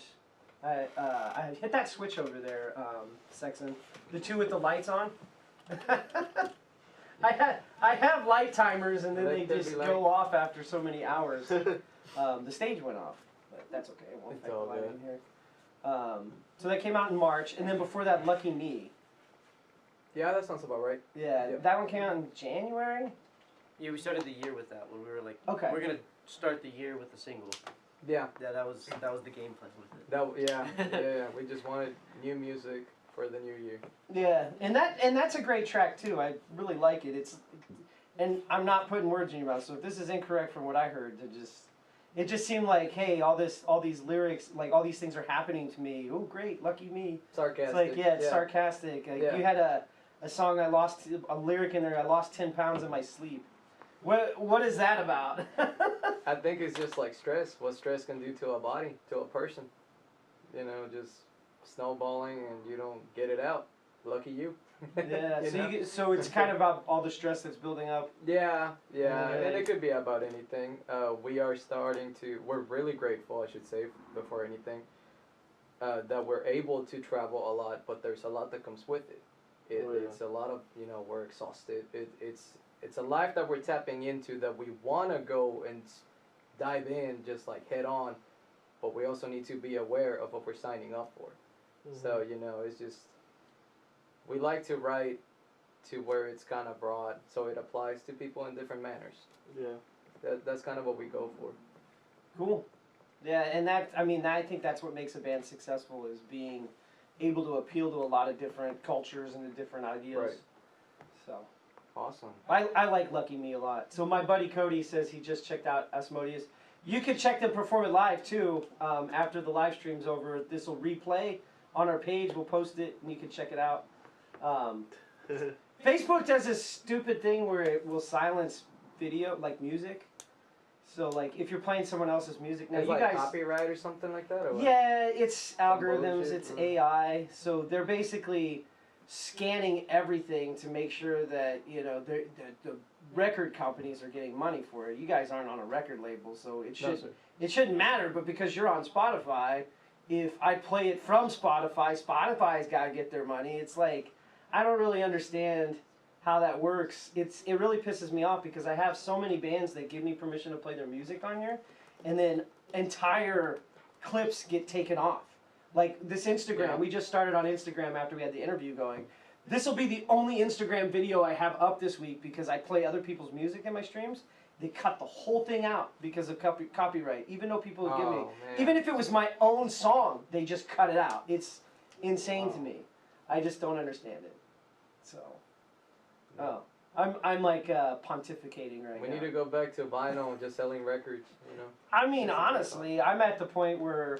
Speaker 2: I hit that switch over there, Sexton. The 2 with the lights on. I have light timers, and then they
Speaker 4: Let there
Speaker 2: just
Speaker 4: be light.
Speaker 2: go off after so many hours. The stage went off, but that's okay. It won't
Speaker 4: It's
Speaker 2: affect the
Speaker 4: all
Speaker 2: light
Speaker 4: good.
Speaker 2: in here. So that came out in March, and then before that, Lucky Me.
Speaker 4: Yeah, that sounds about right.
Speaker 2: Yeah,
Speaker 4: Yep.
Speaker 2: that one came out in January.
Speaker 6: Yeah, we started the year with that one. We were like,
Speaker 2: Okay.
Speaker 6: we're gonna start the year with a single.
Speaker 4: Yeah.
Speaker 6: Yeah, that was the game plan with it.
Speaker 4: Yeah. We just wanted new music for the new year.
Speaker 2: Yeah, and that's a great track too. I really like it. And I'm not putting words in your mouth. So if this is incorrect from what I heard, it just seemed like, hey, all these lyrics, like all these things are happening to me. Oh, great, lucky me.
Speaker 4: Sarcastic.
Speaker 2: It's like it's sarcastic. Like,
Speaker 4: Yeah.
Speaker 2: You had a song a lyric in there. I lost 10 pounds in my sleep. What is that about?
Speaker 4: I think it's just like stress. What stress can do to a body, to a person. You know, just snowballing and you don't get it out. Lucky you.
Speaker 2: Yeah.
Speaker 4: You know?
Speaker 2: So it's kind of about all the stress that's building up.
Speaker 4: Yeah,
Speaker 2: Yeah.
Speaker 4: and it could be about anything. We're really grateful, I should say, before anything, that we're able to travel a lot, but there's a lot that comes with it.
Speaker 2: Oh, yeah.
Speaker 4: It's a lot of, we're exhausted. It's a life that we're tapping into that we want to go and dive in just like head on, but we also need to be aware of what we're signing up for. So, it's just, we like to write to where it's kind of broad, so it applies to people in different manners.
Speaker 5: Yeah.
Speaker 4: That's kind of what we go for.
Speaker 2: Cool. Yeah, and that, I mean, I think that's what makes a band successful, is being able to appeal to a lot of different cultures and the different ideas.
Speaker 4: Right.
Speaker 2: So
Speaker 4: Awesome.
Speaker 2: I like Lucky Me a lot. So my buddy Cody says he just checked out Asmodeus. You can check them perform it live too. After the live stream's over, this will replay on our page. We'll post it and you can check it out. Facebook does this stupid thing where it will silence video, like music. So like if you're playing someone else's music, now
Speaker 4: It's
Speaker 2: you
Speaker 4: like
Speaker 2: guys,
Speaker 4: copyright or something like that, or what?
Speaker 2: yeah, it's algorithms,
Speaker 4: bullshit,
Speaker 2: it's
Speaker 4: or-
Speaker 2: AI. So they're basically scanning everything to make sure that the record companies are getting money for it. You guys aren't on a record label, so
Speaker 4: No, sir.
Speaker 2: it shouldn't matter. But because you're on Spotify, if I play it from Spotify, Spotify's got to get their money. It's like I don't really understand how that works. It really pisses me off because I have so many bands that give me permission to play their music on here, and then entire clips get taken off. Like this Instagram,
Speaker 4: Yeah.
Speaker 2: we just started on Instagram after we had the interview going. This will be the only Instagram video I have up this week because I play other people's music in my streams. They cut the whole thing out because of copyright, even though people would give me.
Speaker 4: Man.
Speaker 2: Even if it was my own song, they just cut it out. It's insane to me. I just don't understand it. So, I'm like pontificating right
Speaker 4: We
Speaker 2: now.
Speaker 4: need to go back to vinyl and just selling records,
Speaker 2: I mean, honestly, I'm at the point where,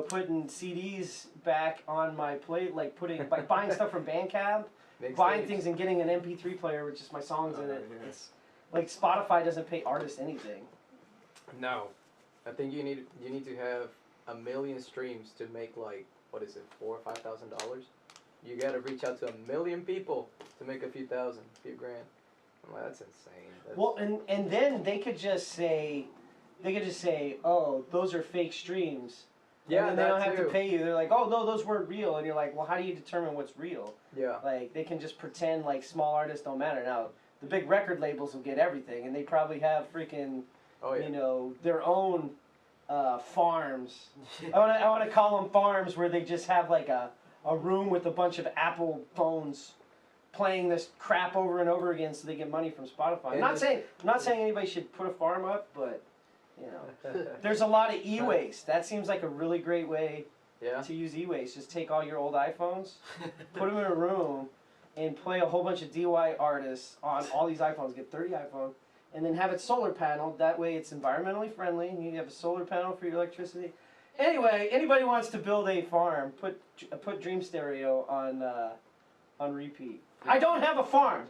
Speaker 2: putting CDs back on my plate, like buying stuff from Bandcamp, buying
Speaker 4: Mixtapes.
Speaker 2: things and getting an MP3 player with just my songs in it.
Speaker 3: Yeah.
Speaker 2: It's like Spotify doesn't pay artists anything.
Speaker 4: No. I think you need to have 1 million streams to make like, what is it, $4,000 or $5,000? You gotta reach out to 1 million people to make a few thousand, a few grand. I'm like, that's insane.
Speaker 2: Well, and then they could just say, oh, those are fake streams.
Speaker 4: yeah,
Speaker 2: And then they don't
Speaker 4: that
Speaker 2: have to
Speaker 4: too.
Speaker 2: pay you. They're like, oh no, those weren't real. And you're like, well, how do you determine what's real?
Speaker 4: Yeah.
Speaker 2: Like they can just pretend like small artists don't matter. Now the big record labels will get everything, and they probably have freaking
Speaker 4: Oh yeah.
Speaker 2: their own farms. I want to call them farms where they just have like a room with a bunch of Apple phones playing this crap over and over again so they get money from Spotify. I'm
Speaker 4: And
Speaker 2: not
Speaker 4: it's-
Speaker 2: saying anybody should put a farm up, but there's a lot of e-waste. That seems like a really great way
Speaker 4: Yeah.
Speaker 2: to use e-waste. Just take all your old iPhones, put them in a room, and play a whole bunch of DIY artists on all these iPhones. Get 30 iPhones, and then have it solar paneled. That way it's environmentally friendly, and you have a solar panel for your electricity. Anyway, anybody wants to build a farm, put Dreamstereo on repeat. I don't have a farm.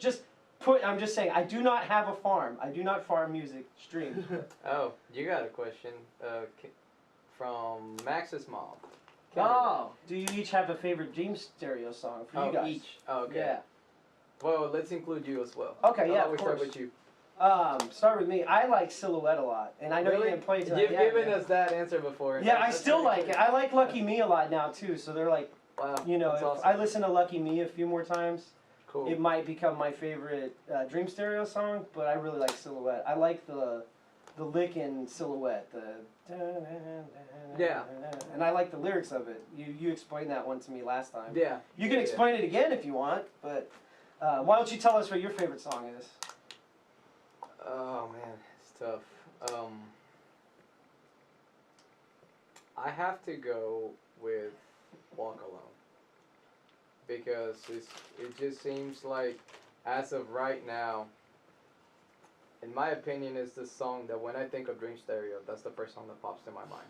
Speaker 2: I'm just saying, I do not have a farm. I do not farm music streams.
Speaker 4: Oh, you got a question from Max's mom.
Speaker 2: Oh, do you each have a favorite Dreamstereo song for you guys?
Speaker 4: Each. Oh, okay.
Speaker 2: Yeah.
Speaker 4: Well, let's include you as well.
Speaker 2: Okay, yeah,
Speaker 4: How
Speaker 2: of
Speaker 4: about we start
Speaker 2: course.
Speaker 4: with you?
Speaker 2: Start with me. I like Silhouette a lot, and I know you didn't play tonight.
Speaker 4: You've
Speaker 2: Yeah,
Speaker 4: given
Speaker 2: man.
Speaker 4: us that answer before.
Speaker 2: Yeah, I
Speaker 4: That's
Speaker 2: still
Speaker 4: pretty
Speaker 2: like it.
Speaker 4: cool.
Speaker 2: I like Lucky Me a lot now too. So they're like,
Speaker 4: Wow.
Speaker 2: that's
Speaker 4: that's
Speaker 2: if
Speaker 4: awesome.
Speaker 2: I listen to Lucky Me a few more times,
Speaker 4: Cool.
Speaker 2: it might become my favorite Dreamstereo song. But I really like Silhouette. I like the lick in Silhouette.
Speaker 4: Yeah.
Speaker 2: And I like the lyrics of it. You explained that one to me last time.
Speaker 4: Yeah.
Speaker 2: You can explain it again if you want, but why don't you tell us what your favorite song is?
Speaker 4: Oh man, it's tough. I have to go with Walk Alone because it just seems like, as of right now, in my opinion, is the song that when I think of Dreamstereo, that's the first song that pops in my mind.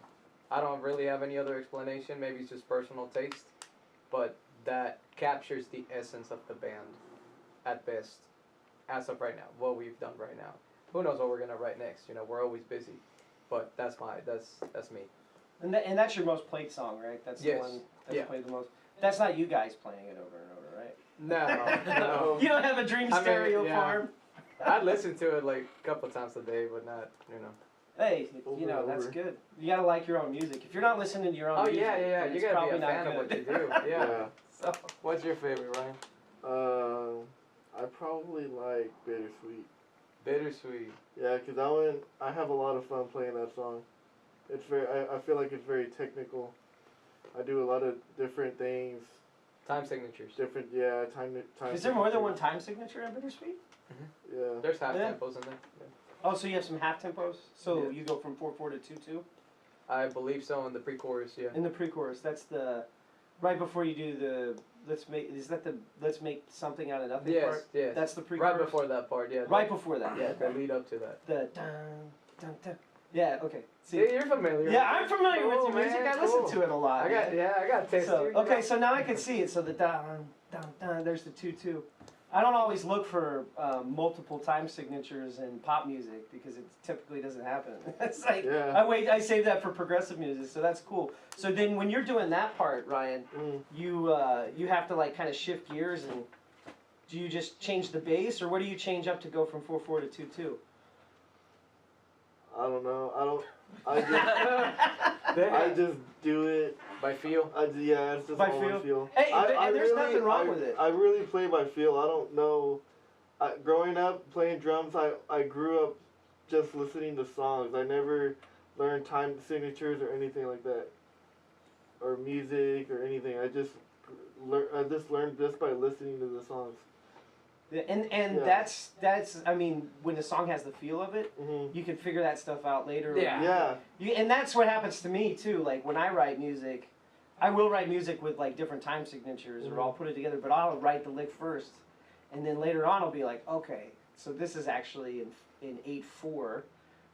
Speaker 4: I don't really have any other explanation. Maybe it's just personal taste, but that captures the essence of the band at best, as of right now. What we've done right now. Who knows what we're gonna write next? We're always busy, but that's me.
Speaker 2: And that's your most played song, right? That's
Speaker 4: Yes.
Speaker 2: the one that's
Speaker 4: Yeah.
Speaker 2: played the most. That's not you guys playing it over and over, right?
Speaker 4: No.
Speaker 2: You don't have a Dreamstereo
Speaker 4: yeah.
Speaker 2: farm.
Speaker 4: I'd listen to it like a couple times a day, but not.
Speaker 2: Hey,
Speaker 5: Over
Speaker 2: you know,
Speaker 5: and
Speaker 2: that's
Speaker 5: over.
Speaker 2: good. You gotta like your own music. If you're not listening to your own
Speaker 4: Oh
Speaker 2: music,
Speaker 4: yeah.
Speaker 2: then
Speaker 4: You
Speaker 2: it's
Speaker 4: gotta
Speaker 2: probably
Speaker 4: be a
Speaker 2: not
Speaker 4: fan of
Speaker 2: good.
Speaker 4: what you do. Yeah.
Speaker 2: So,
Speaker 4: What's your favorite, Ryan?
Speaker 5: I probably like Bittersweet.
Speaker 4: Bittersweet.
Speaker 5: Yeah, 'cause that one, I have a lot of fun playing that song. It's I feel like it's very technical. I do a lot of different things
Speaker 4: Time signatures.
Speaker 5: different, time.
Speaker 2: Is there more than one time signature in Bittersweet?
Speaker 5: Yeah.
Speaker 4: There's half
Speaker 2: Yeah.
Speaker 4: tempos in there. Yeah.
Speaker 2: Oh, so you have some half tempos. So
Speaker 4: Yeah.
Speaker 2: you go from 4/4 to 2/2
Speaker 4: I believe so in the pre-chorus. Yeah.
Speaker 2: in the pre-chorus. That's the right before you do the let's make something out of nothing
Speaker 4: Yes.
Speaker 2: part.
Speaker 4: Yes.
Speaker 2: That's the pre-chorus.
Speaker 4: Right before that part. Yeah.
Speaker 2: Right before that.
Speaker 4: Yeah.
Speaker 2: Yeah.
Speaker 4: The lead up to that.
Speaker 2: The dun dun dun. Yeah. Okay.
Speaker 4: See, you're familiar.
Speaker 2: Yeah, I'm familiar with
Speaker 4: Cool,
Speaker 2: your music.
Speaker 4: man,
Speaker 2: I listen
Speaker 4: cool.
Speaker 2: to it a lot.
Speaker 4: I got taste.
Speaker 2: So, okay, so now I can see it. So the dun dun dun. There's the 2/2. I don't always look for multiple time signatures in pop music because it typically doesn't happen. It's like
Speaker 5: Yeah.
Speaker 2: I save that for progressive music, so that's cool. So then when you're doing that part, Ryan, you have to like kind of shift gears, and do you just change the bass, or what do you change up to go from 4/4 to 2/2?
Speaker 5: I don't know. I just do it.
Speaker 4: By feel.
Speaker 5: It's just
Speaker 2: By
Speaker 5: all
Speaker 2: feel?
Speaker 5: I feel.
Speaker 2: Hey, there's nothing wrong with it.
Speaker 5: I really play by feel. I don't know. Growing up playing drums, I grew up just listening to songs. I never learned time signatures or anything like that, or music or anything. I just learned just by listening to the songs.
Speaker 2: Yeah, and
Speaker 5: Yeah.
Speaker 2: that's I mean, when the song has the feel of it,
Speaker 5: Mhm.
Speaker 2: you can figure that stuff out later.
Speaker 4: Yeah.
Speaker 5: Yeah.
Speaker 2: And that's what happens to me too. Like when I write music, I will write music with like different time signatures, or I'll put it together. But I'll write the lick first, and then later on I'll be like, okay, so this is actually in 8/4,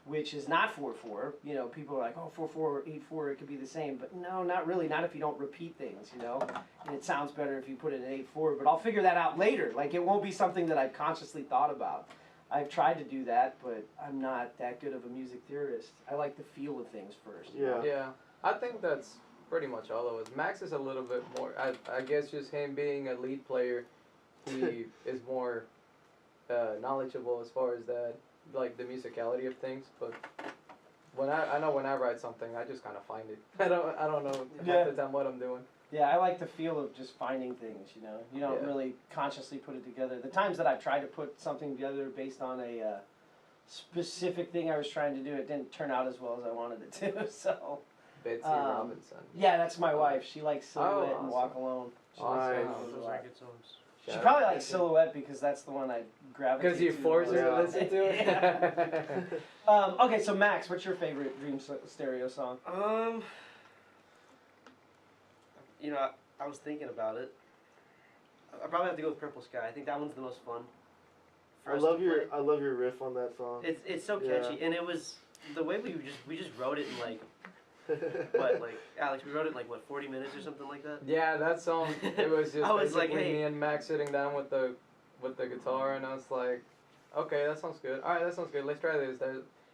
Speaker 2: which is not 4/4. You know, people are like, oh, 4/4, 8/4, it could be the same, but no, not really. Not if you don't repeat things, you know. And it sounds better if you put it in 8/4. But I'll figure that out later. Like it won't be something that I've consciously thought about. I've tried to do that, but I'm not that good of a music theorist. I like the feel of things first. you know?
Speaker 5: Yeah.
Speaker 4: Yeah. I think that's pretty much all of us. Max is a little bit more. I guess just him being a lead player, he is more knowledgeable as far as that, like the musicality of things. But when I know when I write something, I just kind of find it. I don't know
Speaker 2: Yeah.
Speaker 4: half the time what I'm doing.
Speaker 2: Yeah, I like the feel of just finding things, you know. You don't
Speaker 4: Yeah.
Speaker 2: really consciously put it together. The times that I've tried to put something together based on a specific thing I was trying to do, it didn't turn out as well as I wanted it to. So,
Speaker 4: Betsy Robinson.
Speaker 2: yeah, that's my wife. She likes Silhouette and
Speaker 4: awesome.
Speaker 2: Walk Alone. She
Speaker 4: Awesome.
Speaker 2: likes
Speaker 5: Nice.
Speaker 2: those a
Speaker 6: Those
Speaker 2: lot.
Speaker 6: are good songs.
Speaker 2: She
Speaker 4: Shout
Speaker 2: probably
Speaker 4: out
Speaker 2: likes
Speaker 4: to-
Speaker 2: Silhouette because that's the one I gravitate
Speaker 4: Because you
Speaker 2: to the
Speaker 4: force her to
Speaker 5: Yeah.
Speaker 4: listen to it.
Speaker 2: Okay, so Max, what's your favorite Dreamstereo song?
Speaker 6: You know, I was thinking about it. I probably have to go with Purple Sky. I think that one's the most fun. for
Speaker 5: I
Speaker 6: us
Speaker 5: love
Speaker 6: to
Speaker 5: your
Speaker 6: play.
Speaker 5: riff on that song.
Speaker 6: It's so
Speaker 5: Yeah.
Speaker 6: catchy, and it was the way we just wrote it in like what, like Alex, we wrote it in like what, 40 minutes or something like that.
Speaker 4: Yeah, that song. It was just
Speaker 6: I was like,
Speaker 4: basically
Speaker 6: hey.
Speaker 4: me and Max sitting down with the guitar, and I was like, okay, that sounds good. All right, that sounds good. Let's try this.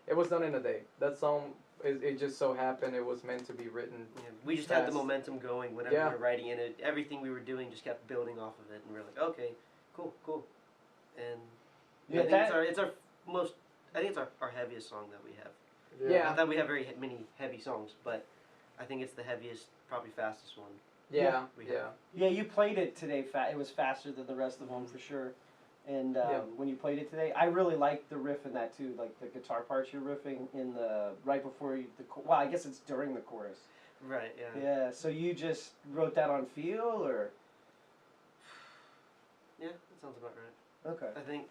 Speaker 4: It was done in a day. That song, it just so happened it was meant to be written.
Speaker 6: Yeah, we just had the
Speaker 4: Fast.
Speaker 6: momentum going whenever
Speaker 4: Yeah.
Speaker 6: we were writing, and everything we were doing just kept building off of it, and we were like, okay, cool, and
Speaker 2: Yeah,
Speaker 6: I think it's our most. I think it's our heaviest song that we have.
Speaker 4: Yeah.
Speaker 6: Not that we have very many heavy songs, but I think it's the heaviest, probably fastest one.
Speaker 4: Yeah,
Speaker 6: we
Speaker 4: yeah.
Speaker 6: have.
Speaker 2: Yeah, you played it today. It was faster than the rest of them for sure. And when you played it today, I really liked the riff in that too, like the guitar parts you're riffing in the right before you. Well, I guess it's during the chorus.
Speaker 6: Right. Yeah.
Speaker 2: Yeah. So you just wrote that on feel, or
Speaker 6: Yeah, that sounds about right.
Speaker 2: okay.
Speaker 6: I think.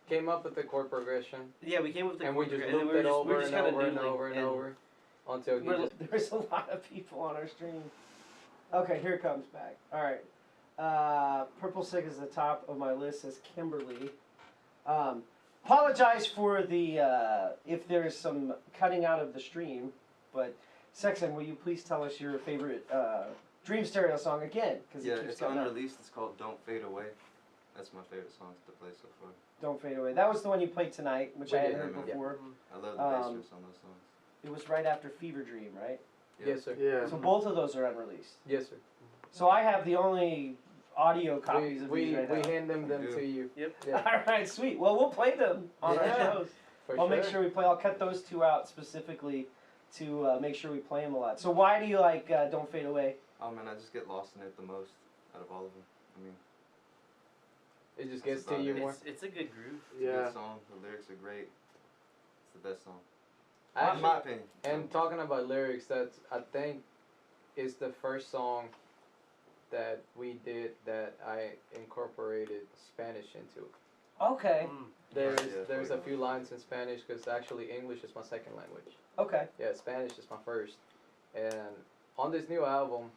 Speaker 4: Came up with the chord progression,
Speaker 6: Yeah, we came up with the
Speaker 4: and we
Speaker 6: chord
Speaker 4: just
Speaker 6: progression,
Speaker 4: looped it
Speaker 6: we
Speaker 4: over
Speaker 6: were just
Speaker 4: and
Speaker 6: kinda
Speaker 4: over and
Speaker 6: noodling,
Speaker 4: over and over until he
Speaker 6: we're-
Speaker 4: just.
Speaker 2: There's a lot of people on our stream. Okay, here it comes back. All right. Purple Sick is the top of my list, says Kimberly. Apologize for the if there's some cutting out of the stream, but Sexton, will you please tell us your favorite Dreamstereo song again? Because
Speaker 3: Yeah,
Speaker 2: it keeps
Speaker 3: it's
Speaker 2: coming up.
Speaker 3: unreleased. It's called "Don't Fade Away." That's my favorite songs to play so far.
Speaker 2: Don't Fade Away. That was the one you played tonight, which I hadn't
Speaker 3: Yeah,
Speaker 2: heard
Speaker 3: man.
Speaker 2: before.
Speaker 3: I love the bass
Speaker 2: Um,
Speaker 3: riffs on those songs.
Speaker 2: It was right after Fever Dream, right?
Speaker 4: Yes, sir.
Speaker 5: Yeah.
Speaker 2: So both of those are unreleased.
Speaker 4: Yes, sir.
Speaker 2: So I have the only audio copies of
Speaker 4: We
Speaker 2: these right now.
Speaker 4: hand them
Speaker 3: You do.
Speaker 4: to you.
Speaker 6: Yep.
Speaker 4: Yeah,
Speaker 2: All right, sweet. Well, we'll play them on our
Speaker 4: Yeah.
Speaker 2: shows.
Speaker 4: for
Speaker 2: I'll make sure we play. I'll cut those two out specifically to make sure we play them a lot. So why do you like "Don't Fade Away"?
Speaker 3: Oh man, I just get lost in it the most out of all of them. I mean,
Speaker 4: It just
Speaker 3: That's
Speaker 4: gets to
Speaker 3: about
Speaker 4: you
Speaker 3: it.
Speaker 4: more.
Speaker 6: It's a good groove.
Speaker 3: it's a
Speaker 5: Yeah.
Speaker 3: good song. The lyrics are great. It's the best song. In
Speaker 4: Actually,
Speaker 3: my opinion.
Speaker 4: and talking about lyrics, that's I think is the first song that we did that I incorporated Spanish into.
Speaker 2: Okay.
Speaker 4: There's a few lines in Spanish because actually English is my second language.
Speaker 2: Okay.
Speaker 4: Yeah, Spanish is my first. And on this new album,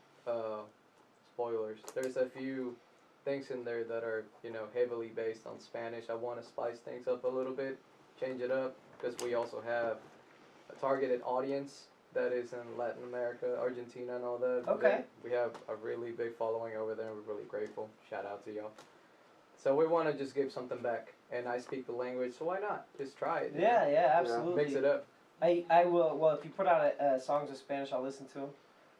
Speaker 4: spoilers, there's a few things in there that are, you know, heavily based on Spanish. I want to spice things up a little bit, change it up, because we also have a targeted audience that is in Latin America, Argentina, and all that.
Speaker 2: Okay.
Speaker 4: We have a really big following over there, and we're really grateful. Shout out to y'all. So we want to just give something back, and I speak the language, so why not? Just try it.
Speaker 2: Yeah, absolutely.
Speaker 4: Mix it up.
Speaker 2: I will. Well, if you put out songs of Spanish, I'll listen to them.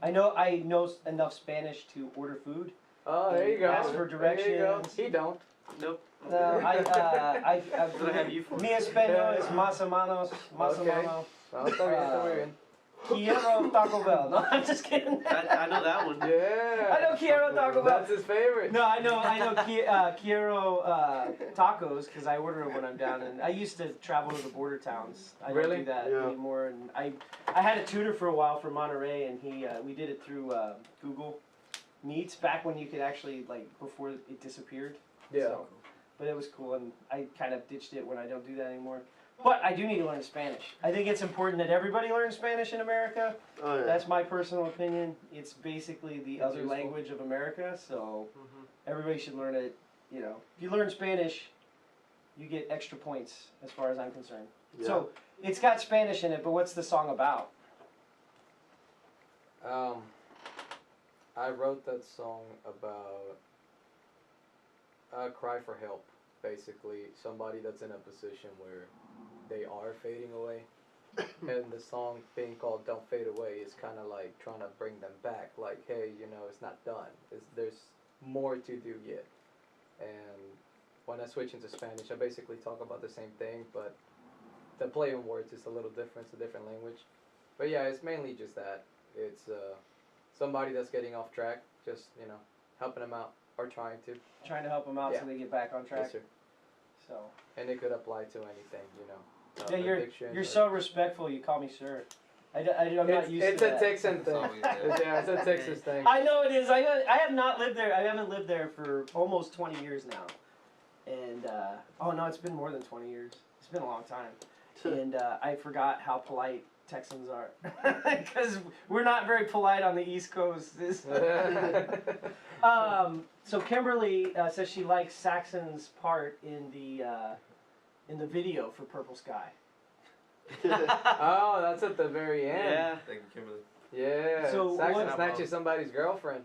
Speaker 2: I know enough Spanish to order food.
Speaker 4: Oh, there you go.
Speaker 2: Ask for
Speaker 4: There you go.
Speaker 2: directions.
Speaker 4: He don't.
Speaker 6: Nope.
Speaker 2: No, I
Speaker 6: What have you for?
Speaker 2: Mi español es más o menos, más o
Speaker 4: Okay.
Speaker 2: menos.
Speaker 4: No, está bien, está muy bien.
Speaker 2: Quiero Taco Bell. No, I'm just kidding.
Speaker 6: I know that one.
Speaker 4: Yeah.
Speaker 2: I know quiero Taco Bell.
Speaker 4: That's his favorite.
Speaker 2: No, I know quiero tacos because I order it when I'm down. And I used to travel to the border towns. I
Speaker 4: Really?
Speaker 2: don't do that
Speaker 5: Yeah.
Speaker 2: anymore. And I had a tutor for a while from Monterey, and we did it through Google Meets back when you could actually before it disappeared.
Speaker 4: Yeah.
Speaker 2: So, but it was cool, and I kind of ditched it when I don't do that anymore. But I do need to learn Spanish. I think it's important that everybody learns Spanish in America.
Speaker 5: Oh yeah.
Speaker 2: That's my personal opinion. It's basically the
Speaker 4: It's
Speaker 2: other
Speaker 4: useful.
Speaker 2: language of America, so
Speaker 6: Mhm.
Speaker 2: everybody should learn it. You know, if you learn Spanish, you get extra points, as far as I'm concerned.
Speaker 5: Yeah.
Speaker 2: So it's got Spanish in it, but what's the song about?
Speaker 4: I wrote that song about a cry for help. Basically, somebody that's in a position where they are fading away. And the song being called Don't Fade Away is kind of like trying to bring them back. Like, hey, you know, it's not done. There's more to do yet. And when I switch into Spanish, I basically talk about the same thing, but the play on words is a little different. It's a different language. But yeah, it's mainly just that. It's somebody that's getting off track, just, you know, helping them out or trying to.
Speaker 2: Trying to help them out
Speaker 4: Yeah.
Speaker 2: so they get back on track.
Speaker 4: Yes, sir.
Speaker 2: So
Speaker 4: And it could apply to anything, you know.
Speaker 2: yeah,
Speaker 4: addiction
Speaker 2: you're
Speaker 4: or-
Speaker 2: so respectful. You call me sir. I'm not used
Speaker 4: it's
Speaker 2: to
Speaker 4: a
Speaker 2: that.
Speaker 4: Texan
Speaker 3: It's
Speaker 4: thing.
Speaker 3: always
Speaker 4: Yeah, it's a Texas thing.
Speaker 2: I know it is. I have not lived there. I haven't lived there for almost 20 years now. And oh no, it's been more than 20 years. It's been a long time. And I forgot how polite Texans are, because we're not very polite on the East Coast. So Kimberly says she likes Saxon's part in the video for Purple Sky.
Speaker 4: Oh, that's at the very end.
Speaker 6: Yeah.
Speaker 3: Thank you, Kimberly.
Speaker 4: Yeah.
Speaker 2: So
Speaker 4: Saxon
Speaker 2: what-
Speaker 4: snatches somebody's girlfriend.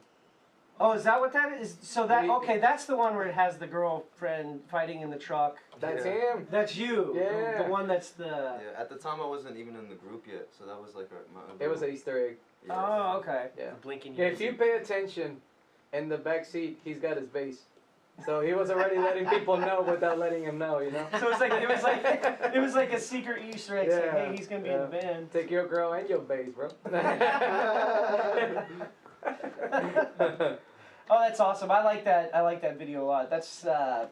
Speaker 2: Oh, is that what that is? So that
Speaker 4: We-
Speaker 2: okay? That's the one where it has the girlfriend fighting in the truck.
Speaker 4: That's
Speaker 3: Yeah.
Speaker 4: him.
Speaker 2: That's you.
Speaker 4: Yeah.
Speaker 2: The one that's the.
Speaker 3: Yeah, at the time I wasn't even in the group yet, so that was like my
Speaker 4: It was an Easter egg.
Speaker 2: Oh, okay.
Speaker 4: Yeah.
Speaker 6: Blinking.
Speaker 4: If you pay attention, in the back seat, he's got his bass. So he was already letting people know without letting him know, you know.
Speaker 2: So it was like a secret Easter egg saying,
Speaker 4: Yeah,
Speaker 2: "Hey, he's gonna be in the band."
Speaker 4: Take your girl and your bass, bro.
Speaker 2: Oh, that's awesome. I like that video a lot. That's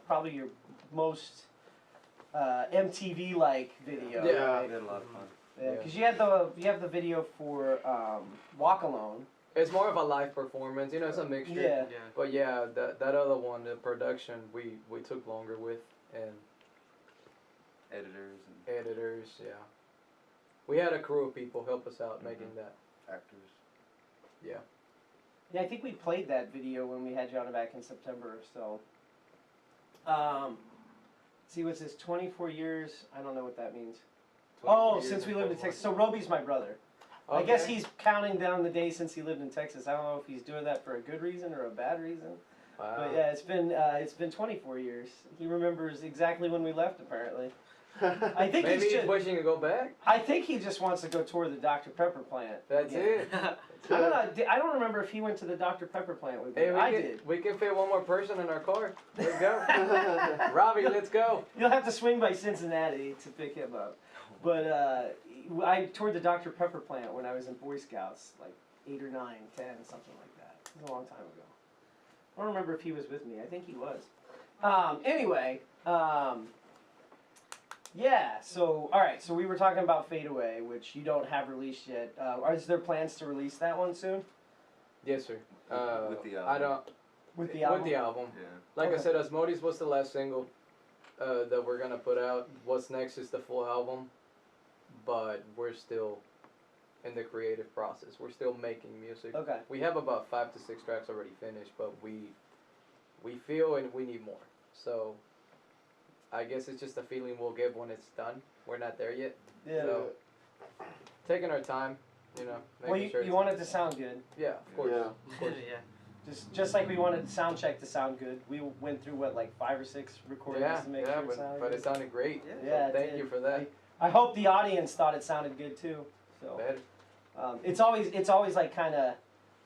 Speaker 2: probably your most MTV like video.
Speaker 4: Yeah.
Speaker 3: We had a lot of fun.
Speaker 2: Yeah, because you have the video for Walk Alone.
Speaker 4: It's more of a live performance, you know. It's a mixture.
Speaker 2: Yeah.
Speaker 6: Yeah.
Speaker 4: But yeah, that other one, the production, we took longer with, and
Speaker 3: Editors and
Speaker 4: editors, yeah. We had a crew of people help us out making that.
Speaker 3: actors.
Speaker 4: Yeah.
Speaker 2: Yeah, I think we played that video when we had you on back in September. So, see what's this? 24 years. I don't know what that means.
Speaker 3: 24
Speaker 2: Oh,
Speaker 3: years
Speaker 2: since we
Speaker 3: and
Speaker 2: lived in
Speaker 3: 4
Speaker 2: Texas. So Roby's my brother. I guess he's counting down the days since he lived in Texas. I don't know if he's doing that for a good reason or a bad reason.
Speaker 4: Wow.
Speaker 2: But yeah, it's been 24 years. He remembers exactly when we left. Apparently, I think
Speaker 4: Maybe he's
Speaker 2: just.
Speaker 4: wishing to go back.
Speaker 2: I think he just wants to go tour the Dr Pepper plant.
Speaker 4: That's
Speaker 2: again.
Speaker 4: it.
Speaker 2: I don't know. I don't remember if he went to the Dr Pepper plant with me.
Speaker 4: Hey,
Speaker 2: I did.
Speaker 4: we can fit one more person in our car. Let's go. Robbie, let's go.
Speaker 2: You'll have to swing by Cincinnati to pick him up. But I toured the Dr Pepper plant when I was in Boy Scouts, like 8 or 9, 10, something like that. It was a long time ago. I don't remember if he was with me. I think he was. Anyway, yeah. So all right. So we were talking about Fade Away, which you don't have released yet. Is there plans to release that one soon?
Speaker 4: Yes, sir.
Speaker 3: With the
Speaker 4: I
Speaker 3: album.
Speaker 4: don't.
Speaker 2: With the album?
Speaker 4: With the album.
Speaker 3: Yeah.
Speaker 4: Like I
Speaker 2: Okay.
Speaker 4: said, Asmodeus was the last single that we're gonna put out. What's next is the full album, but we're still in the creative process. We're still making music.
Speaker 2: Okay.
Speaker 4: We have about 5 to 6 tracks already finished, but we feel and we need more. So I guess it's just a feeling we'll get when it's done. We're not there yet.
Speaker 2: Yeah.
Speaker 4: So taking our time, you know.
Speaker 2: Well,
Speaker 4: making sure
Speaker 2: you
Speaker 4: it's-
Speaker 2: want it to sound good.
Speaker 4: Yeah, of course.
Speaker 5: Yeah.
Speaker 4: Of course.
Speaker 6: yeah.
Speaker 2: Just like we wanted sound check to sound good. We went through what, like 5 or 6 recordings
Speaker 4: Yeah,
Speaker 2: to make
Speaker 4: yeah,
Speaker 2: sure it sounded
Speaker 4: but
Speaker 2: good.
Speaker 4: it sounded great.
Speaker 6: Yeah.
Speaker 4: So
Speaker 2: Yeah, it
Speaker 4: thank
Speaker 2: did.
Speaker 4: you for that.
Speaker 2: I hope the audience thought it sounded good too. So
Speaker 4: Better.
Speaker 2: it's always like kind of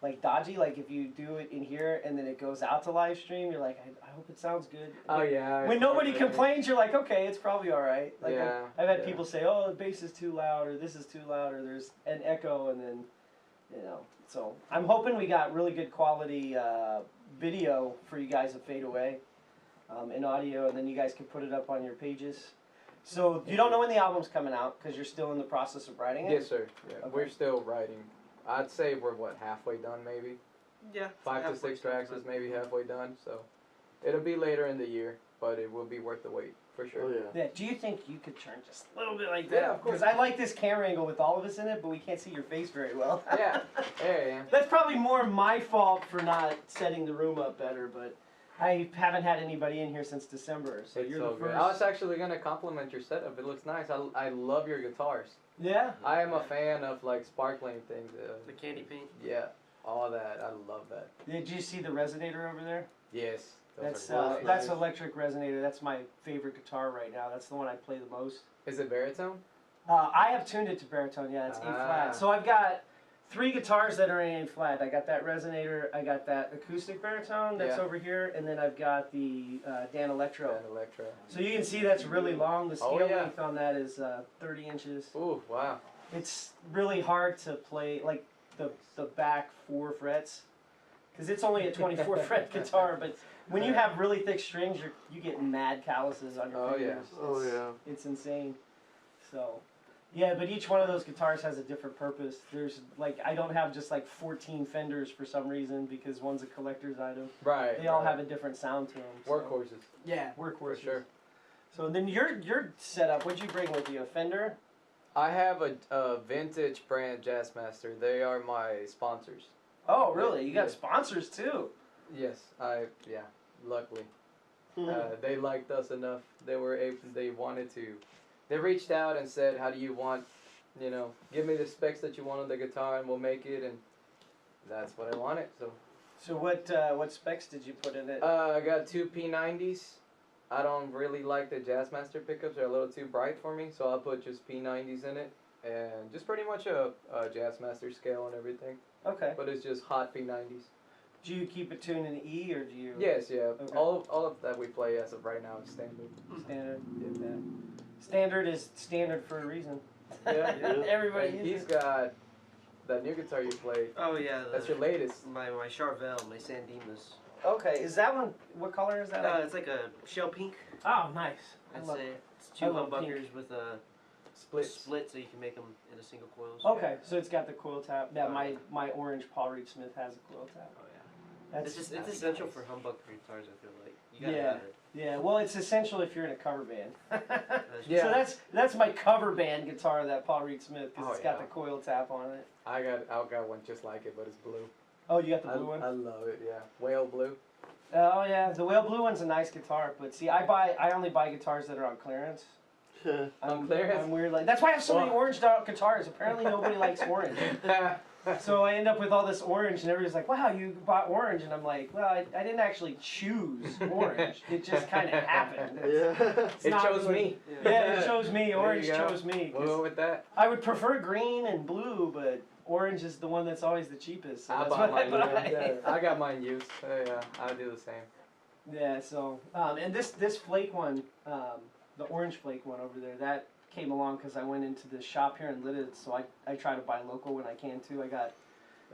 Speaker 2: like dodgy. Like if you do it in here and then it goes out to live stream, you're like, I hope it sounds good.
Speaker 4: Oh yeah.
Speaker 2: When nobody complains, you're like, okay, it's probably all right. Like
Speaker 4: Yeah,
Speaker 2: I've had
Speaker 4: yeah.
Speaker 2: people say, oh, the bass is too loud, or this is too loud, or there's an echo, and then, you know. So I'm hoping we got really good quality video for you guys to fade away, in audio, and then you guys can put it up on your pages. So you don't know when the album's coming out because you're still in the process of writing it.
Speaker 4: Yes, sir. Yeah,
Speaker 2: Okay.
Speaker 4: we're still writing. I'd say we're halfway done, maybe.
Speaker 6: Yeah.
Speaker 4: 5 to 6 tracks is maybe halfway done. So it'll be later in the year, but it will be worth the wait for sure.
Speaker 5: Oh yeah.
Speaker 2: Yeah. Do you think you could turn just a little bit like
Speaker 4: Yeah,
Speaker 2: that?
Speaker 4: of course.
Speaker 2: Because I like this camera angle with all of us in it, but we can't see your face very well.
Speaker 4: Yeah. Yeah.
Speaker 2: That's probably more my fault for not setting the room up better, but I haven't had anybody in here since December, so
Speaker 4: It's
Speaker 2: you're
Speaker 4: so
Speaker 2: the
Speaker 4: good.
Speaker 2: first.
Speaker 4: I was actually gonna compliment your setup. It looks nice. I love your guitars.
Speaker 2: Yeah.
Speaker 4: I am a fan of like sparkling things.
Speaker 6: The candy paint.
Speaker 4: Yeah, all that. I love that.
Speaker 2: Did you see the resonator over there?
Speaker 4: Yes. those
Speaker 2: That's
Speaker 4: are really
Speaker 2: that's
Speaker 4: nice.
Speaker 2: electric resonator. That's my favorite guitar right now. That's the one I play the most.
Speaker 4: Is it baritone?
Speaker 2: I have tuned it to baritone. Yeah, it's A
Speaker 4: Ah.
Speaker 2: flat. So I've got 3 guitars that are in A flat. I got that resonator. I got that acoustic baritone that's
Speaker 4: Yeah.
Speaker 2: over here, and then I've got the Dan Electro.
Speaker 4: And Electra.
Speaker 2: So you can see that's really long. The scale
Speaker 4: Oh, yeah.
Speaker 2: length on that is 30 inches.
Speaker 4: Ooh, wow.
Speaker 2: It's really hard to play like the back 4 frets because it's only a 24 fret guitar. But when you have really thick strings, you get mad calluses on your
Speaker 4: Oh, yeah.
Speaker 2: fingers.
Speaker 5: Oh
Speaker 2: It's-
Speaker 5: yeah.
Speaker 2: It's insane. So, yeah, but each one of those guitars has a different purpose. There's like I don't have just like 14 Fenders for some reason because one's a collector's item.
Speaker 4: Right.
Speaker 2: They all
Speaker 4: right.
Speaker 2: have a different sound to them.
Speaker 4: Workhorses.
Speaker 2: Yeah,
Speaker 4: For
Speaker 2: workhorses.
Speaker 4: sure.
Speaker 2: So then your setup. What'd you bring with you? A Fender?
Speaker 4: I have a vintage brand Jazzmaster. They are my sponsors.
Speaker 2: Oh, really? You got
Speaker 4: Yeah.
Speaker 2: sponsors too?
Speaker 4: Yes, yeah, luckily.
Speaker 5: Hmm.
Speaker 4: They liked us enough. They wanted to. They reached out and said, how do you want, give me the specs that you want on the guitar and we'll make it, and that's what I wanted. So
Speaker 2: So what specs did you put in it?
Speaker 4: I got 2 P90s. I don't really like the Jazzmaster pickups. They're a little too bright for me, so I'll put just P90s in it. And just pretty much a Jazzmaster scale and everything.
Speaker 2: Okay.
Speaker 4: But it's just hot P90s.
Speaker 2: Do you keep it tuned in E or do you?
Speaker 4: Yes, yeah.
Speaker 2: Okay.
Speaker 4: All of that we play as of right now is standard.
Speaker 2: Standard. Yeah. Standard is standard for a reason.
Speaker 4: Yeah,
Speaker 5: yeah.
Speaker 2: Everybody
Speaker 4: And
Speaker 2: uses
Speaker 4: he's got that new guitar you play.
Speaker 6: Oh yeah.
Speaker 4: That's your latest.
Speaker 6: My Charvel, my Sandimas.
Speaker 2: Okay, is that one? What color is that?
Speaker 6: It's like a shell pink.
Speaker 2: Oh, nice. I
Speaker 6: I'd
Speaker 2: love.
Speaker 6: say it's
Speaker 2: I
Speaker 6: 2
Speaker 2: love
Speaker 6: humbuckers with a
Speaker 4: Splits.
Speaker 6: split, so you can make them into single coils.
Speaker 2: Okay, so it's got the coil tap. Yeah,
Speaker 6: Oh,
Speaker 2: my orange Paul Reed Smith has a coil tap.
Speaker 6: Oh yeah.
Speaker 2: That's
Speaker 6: It's
Speaker 2: that's
Speaker 6: essential
Speaker 2: nice.
Speaker 6: for humbucker guitars. I feel like you gotta
Speaker 2: Yeah.
Speaker 6: have it.
Speaker 2: Yeah, well, it's essential if you're in a cover band.
Speaker 4: Yeah.
Speaker 2: So that's my cover band guitar, that Paul Reed Smith, because
Speaker 4: Oh,
Speaker 2: it's got
Speaker 4: yeah.
Speaker 2: the coil tap on it.
Speaker 4: I got one just like it, but it's blue.
Speaker 2: Oh, you got the blue one?
Speaker 4: I love it. Yeah, whale blue.
Speaker 2: Oh yeah, the whale blue one's a nice guitar, but see, I only buy guitars that are on clearance.
Speaker 4: On clearance?
Speaker 2: I'm weird like that's why I have so many
Speaker 4: Well-
Speaker 2: orange out guitars. Apparently nobody likes orange. So I end up with all this orange, and everybody's like, "Wow, you bought orange," and I'm like, "Well, I didn't actually choose orange. It just kind of happened." It's
Speaker 5: Yeah.
Speaker 4: It
Speaker 2: not
Speaker 4: chose
Speaker 2: really-
Speaker 4: me.
Speaker 2: Yeah, it chose me.
Speaker 4: There
Speaker 2: Orange
Speaker 4: you go.
Speaker 2: chose me. 'Cause
Speaker 4: We'll go with that.
Speaker 2: I would prefer green and blue, but orange is the one that's always the cheapest. So
Speaker 4: I
Speaker 2: that's
Speaker 4: bought
Speaker 2: what
Speaker 4: mine.
Speaker 2: buy.
Speaker 4: Yeah, I got mine used. Yeah, I do the same.
Speaker 2: Yeah, so and this flake one, the orange flake one over there, that came along because I went into the shop here and lit it. So I try to buy local when I can too. I got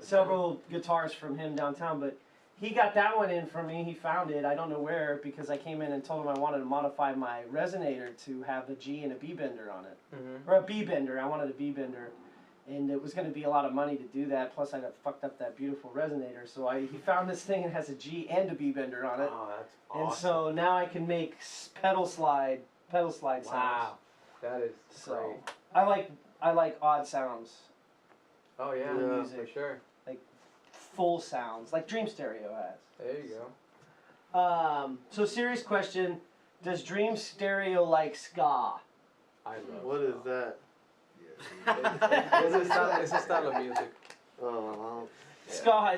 Speaker 2: several guitars from him downtown, but he got that one in for me. He found it. I don't know where because I came in and told him I wanted to modify my resonator to have a G and a B bender on it,
Speaker 4: Mm-hmm.
Speaker 2: or a B bender. I wanted a B bender, and it was going to be a lot of money to do that. Plus, I got fucked up that beautiful resonator. So he found this thing that has a G and a B bender on it,
Speaker 4: Oh, that's
Speaker 2: and
Speaker 4: awesome.
Speaker 2: so now I can make pedal slide sounds.
Speaker 4: Wow, that is
Speaker 2: So
Speaker 4: great.
Speaker 2: I like odd sounds,
Speaker 4: Oh yeah,
Speaker 5: Yeah.
Speaker 2: music.
Speaker 4: for sure.
Speaker 2: full sounds like Dreamstereo has.
Speaker 4: There you go.
Speaker 2: So serious question: does Dreamstereo like ska?
Speaker 4: I love.
Speaker 5: What is that?
Speaker 4: It's a style of music.
Speaker 5: Oh, wow.
Speaker 4: Yeah.
Speaker 2: Ska,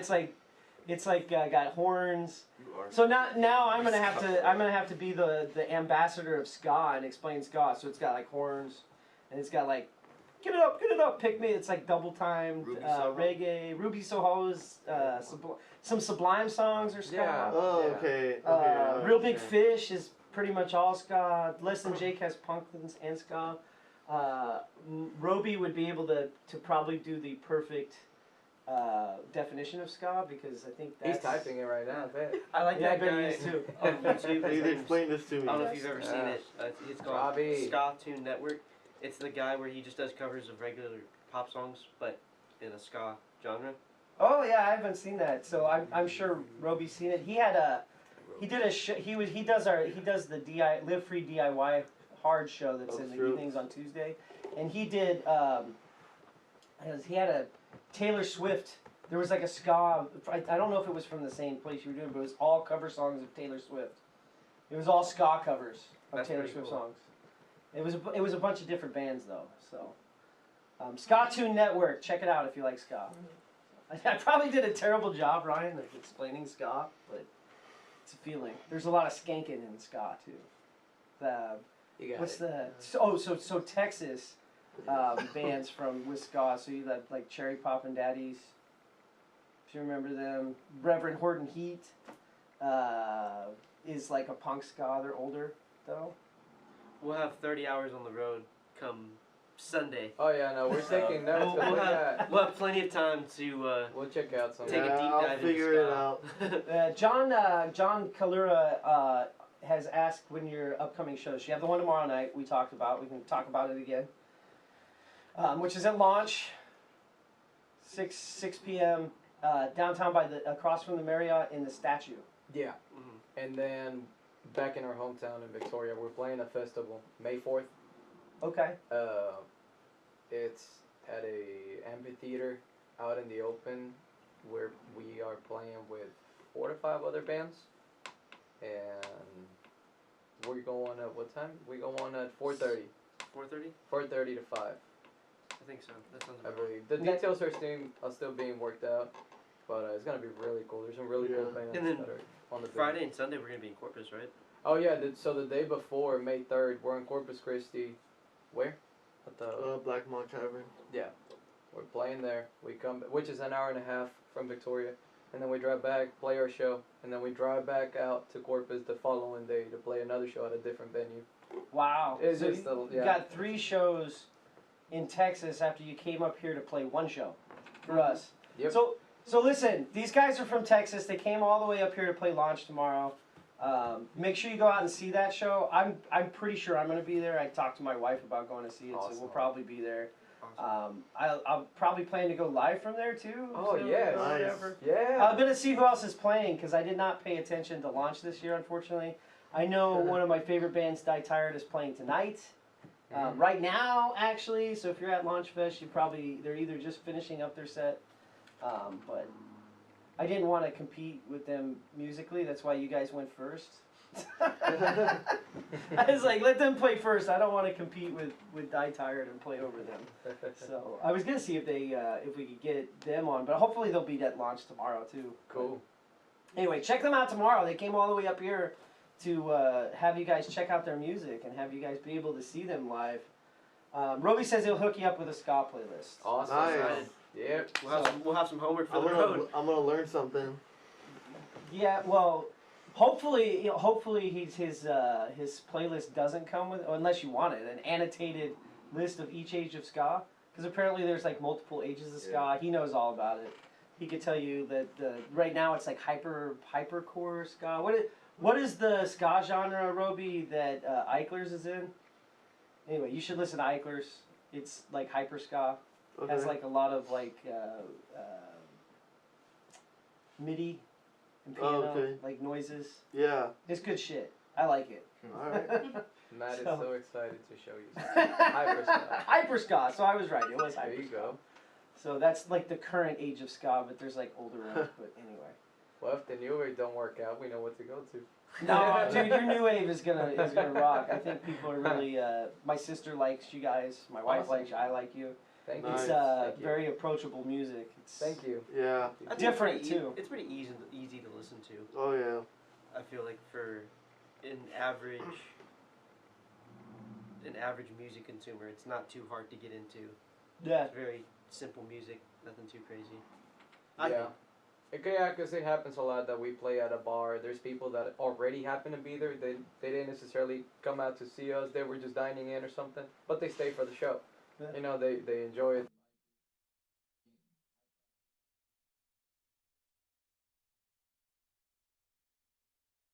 Speaker 2: it's like got horns.
Speaker 3: You are.
Speaker 2: So now I'm gonna have to be the ambassador of ska and explain ska. So it's got like horns, and it's got like get it up, pick me. It's like double timed
Speaker 3: Ruby Soho?
Speaker 2: reggae. Ruby Soho's some Sublime songs are ska.
Speaker 4: Yeah.
Speaker 5: Oh,
Speaker 4: Yeah.
Speaker 5: okay. Okay.
Speaker 2: Real Big Fish is pretty much all ska. Less Than Jake has punk and ska. Roby would be able to probably do the perfect definition of ska because I think that's...
Speaker 4: He's typing it right now. I bet.
Speaker 6: I like
Speaker 2: Yeah, I
Speaker 6: that
Speaker 2: bet
Speaker 6: guy
Speaker 2: he is too.
Speaker 6: on YouTube.
Speaker 5: Please
Speaker 6: His name's-
Speaker 5: explain this to me.
Speaker 6: I don't know if you've ever seen
Speaker 4: Yeah.
Speaker 6: it. It's called
Speaker 4: Robbie.
Speaker 6: Ska Tune Network. It's the guy where he just does covers of regular pop songs, but in a ska genre.
Speaker 2: Oh yeah, I haven't seen that. So I'm sure Roby's seen it. He had he did a he does the Live Free DIY hard show that's in the
Speaker 5: true.
Speaker 2: evenings on Tuesday, and he did he had a Taylor Swift. There was like a ska. I don't know if it was from the same place you were doing, but it was all cover songs of Taylor Swift. It was all ska covers of
Speaker 6: That's
Speaker 2: Taylor
Speaker 6: pretty
Speaker 2: Swift
Speaker 6: cool.
Speaker 2: songs. It was a bunch of different bands though. So Ska Tune Network, check it out if you like ska. I probably did a terrible job, Ryan, of explaining ska, but it's a feeling. There's a lot of skanking in ska too.
Speaker 4: You got
Speaker 2: What's
Speaker 4: it.
Speaker 2: so Texas bands from with ska. So you got like Cherry Poppin' Daddies. If you remember them, Reverend Horton Heat is like a punk ska. They're older though.
Speaker 6: We'll have 30 hours on the road come Sunday.
Speaker 4: Oh yeah, no, we're taking notes.
Speaker 6: We'll,
Speaker 4: 'cause
Speaker 6: we'll
Speaker 4: we
Speaker 6: have
Speaker 4: got-
Speaker 6: we'll have plenty of time to
Speaker 4: We'll check out some.
Speaker 6: take a deep
Speaker 5: I'll
Speaker 6: dive
Speaker 5: figure
Speaker 6: into
Speaker 5: it
Speaker 6: ska.
Speaker 5: out.
Speaker 2: John Kalura has asked when your upcoming shows. You have the one tomorrow night we talked about. We can talk about it again. Which is at launch, 6 p.m. Downtown across from the Marriott in the statue.
Speaker 4: Yeah,
Speaker 6: Mhm.
Speaker 4: and then back in our hometown in Victoria, we're playing a festival May 4th.
Speaker 2: Okay.
Speaker 4: It's at a amphitheater out in the open where we are playing with 4 to 5 other bands, and we're going at what time? We go on at 4:30.
Speaker 6: 4:30?
Speaker 4: 4:30 to 5.
Speaker 6: I think so. That sounds
Speaker 4: I
Speaker 6: about right.
Speaker 4: believe the details are still being worked out, but it's gonna be really cool. There's some really cool
Speaker 5: Yeah.
Speaker 4: bands
Speaker 6: And then
Speaker 4: that are on the bill.
Speaker 6: Friday and Sunday we're gonna be in Corpus, right?
Speaker 4: Oh yeah, so the day before, May 3rd, we're in Corpus Christi. Where? At the
Speaker 5: Black Mont Tavern.
Speaker 4: we're playing there. We come, which is an hour and a half from Victoria, and then we drive back, play our show, and then we drive back out to Corpus the following day to play another show at a different venue.
Speaker 2: Wow.
Speaker 4: It's
Speaker 2: So
Speaker 4: just
Speaker 2: you
Speaker 4: yeah.
Speaker 2: got 3 shows in Texas after you came up here to play 1 show for us.
Speaker 4: Yep.
Speaker 2: So listen, these guys are from Texas. They came all the way up here to play Launch tomorrow. Make sure you go out and see that show. I'm pretty sure I'm going to be there. I talked to my wife about going to see it, so
Speaker 4: Awesome.
Speaker 2: we'll probably be there.
Speaker 6: Awesome.
Speaker 2: I'll probably plan to go live from there too.
Speaker 4: Oh,
Speaker 2: so,
Speaker 4: yes.
Speaker 2: or
Speaker 5: Nice.
Speaker 2: whatever.
Speaker 4: Yeah.
Speaker 2: I'm gonna see who else is playing because I did not pay attention to Launch this year, unfortunately. I know one of my favorite bands, Die Tired, is playing tonight. Right now, actually. So if you're at Launch Fest, they're either just finishing up their set, but I didn't want to compete with them musically. That's why you guys went first. I was like, let them play first. I don't want to compete with Die Tired and play over them. So I was gonna see if we could get them on, but hopefully they'll be at Launch tomorrow too.
Speaker 4: Cool.
Speaker 2: Anyway, check them out tomorrow. They came all the way up here to have you guys check out their music and have you guys be able to see them live. Roby says he'll hook you up with a ska playlist.
Speaker 4: Awesome.
Speaker 5: Nice.
Speaker 6: Excited.
Speaker 4: Yep.
Speaker 6: We'll have some homework for the road.
Speaker 5: I'm gonna learn something.
Speaker 2: Yeah, well, hopefully his playlist doesn't come with, unless you want it, an annotated list of each age of ska, because apparently there's like multiple ages of ska.
Speaker 3: Yeah.
Speaker 2: He knows all about it. He could tell you that right now it's like hypercore ska. What is the ska genre, Roby, that Eichlers is in? Anyway, you should listen to Eichlers. It's like hyper ska.
Speaker 5: Okay.
Speaker 2: Has like a lot of like MIDI and piano
Speaker 5: okay.
Speaker 2: like noises.
Speaker 5: Yeah.
Speaker 2: It's good shit. I like it.
Speaker 5: All right.
Speaker 4: Matt is
Speaker 2: So-
Speaker 4: so excited to show you something. Hyperska.
Speaker 2: Hyperska. So I was right. It was
Speaker 4: There you
Speaker 2: hyperska.
Speaker 4: go.
Speaker 2: So that's like the current age of ska, but there's like older ones. But anyway.
Speaker 4: Well, if the new wave don't work out, we know what to go to.
Speaker 2: No, dude, your new wave is gonna rock. I think people are really. My sister likes you guys. My wife
Speaker 4: Awesome.
Speaker 2: likes you. I like you.
Speaker 4: Thank
Speaker 5: Nice.
Speaker 2: It's
Speaker 4: you. Thank you.
Speaker 2: very approachable music. It's,
Speaker 4: Thank you.
Speaker 5: Yeah.
Speaker 6: I think
Speaker 2: Different,
Speaker 6: it's pretty
Speaker 2: too.
Speaker 6: It's pretty easy to listen to.
Speaker 5: Oh yeah.
Speaker 6: I feel like for an average music consumer, it's not too hard to get into.
Speaker 2: Yeah.
Speaker 6: It's very simple music, nothing too crazy.
Speaker 4: Yeah. Yeah, because it happens a lot that we play at a bar. There's people that already happen to be there. They didn't necessarily come out to see us. They were just dining in or something. But they stay for the show.
Speaker 2: Yeah.
Speaker 4: You know, they enjoy it.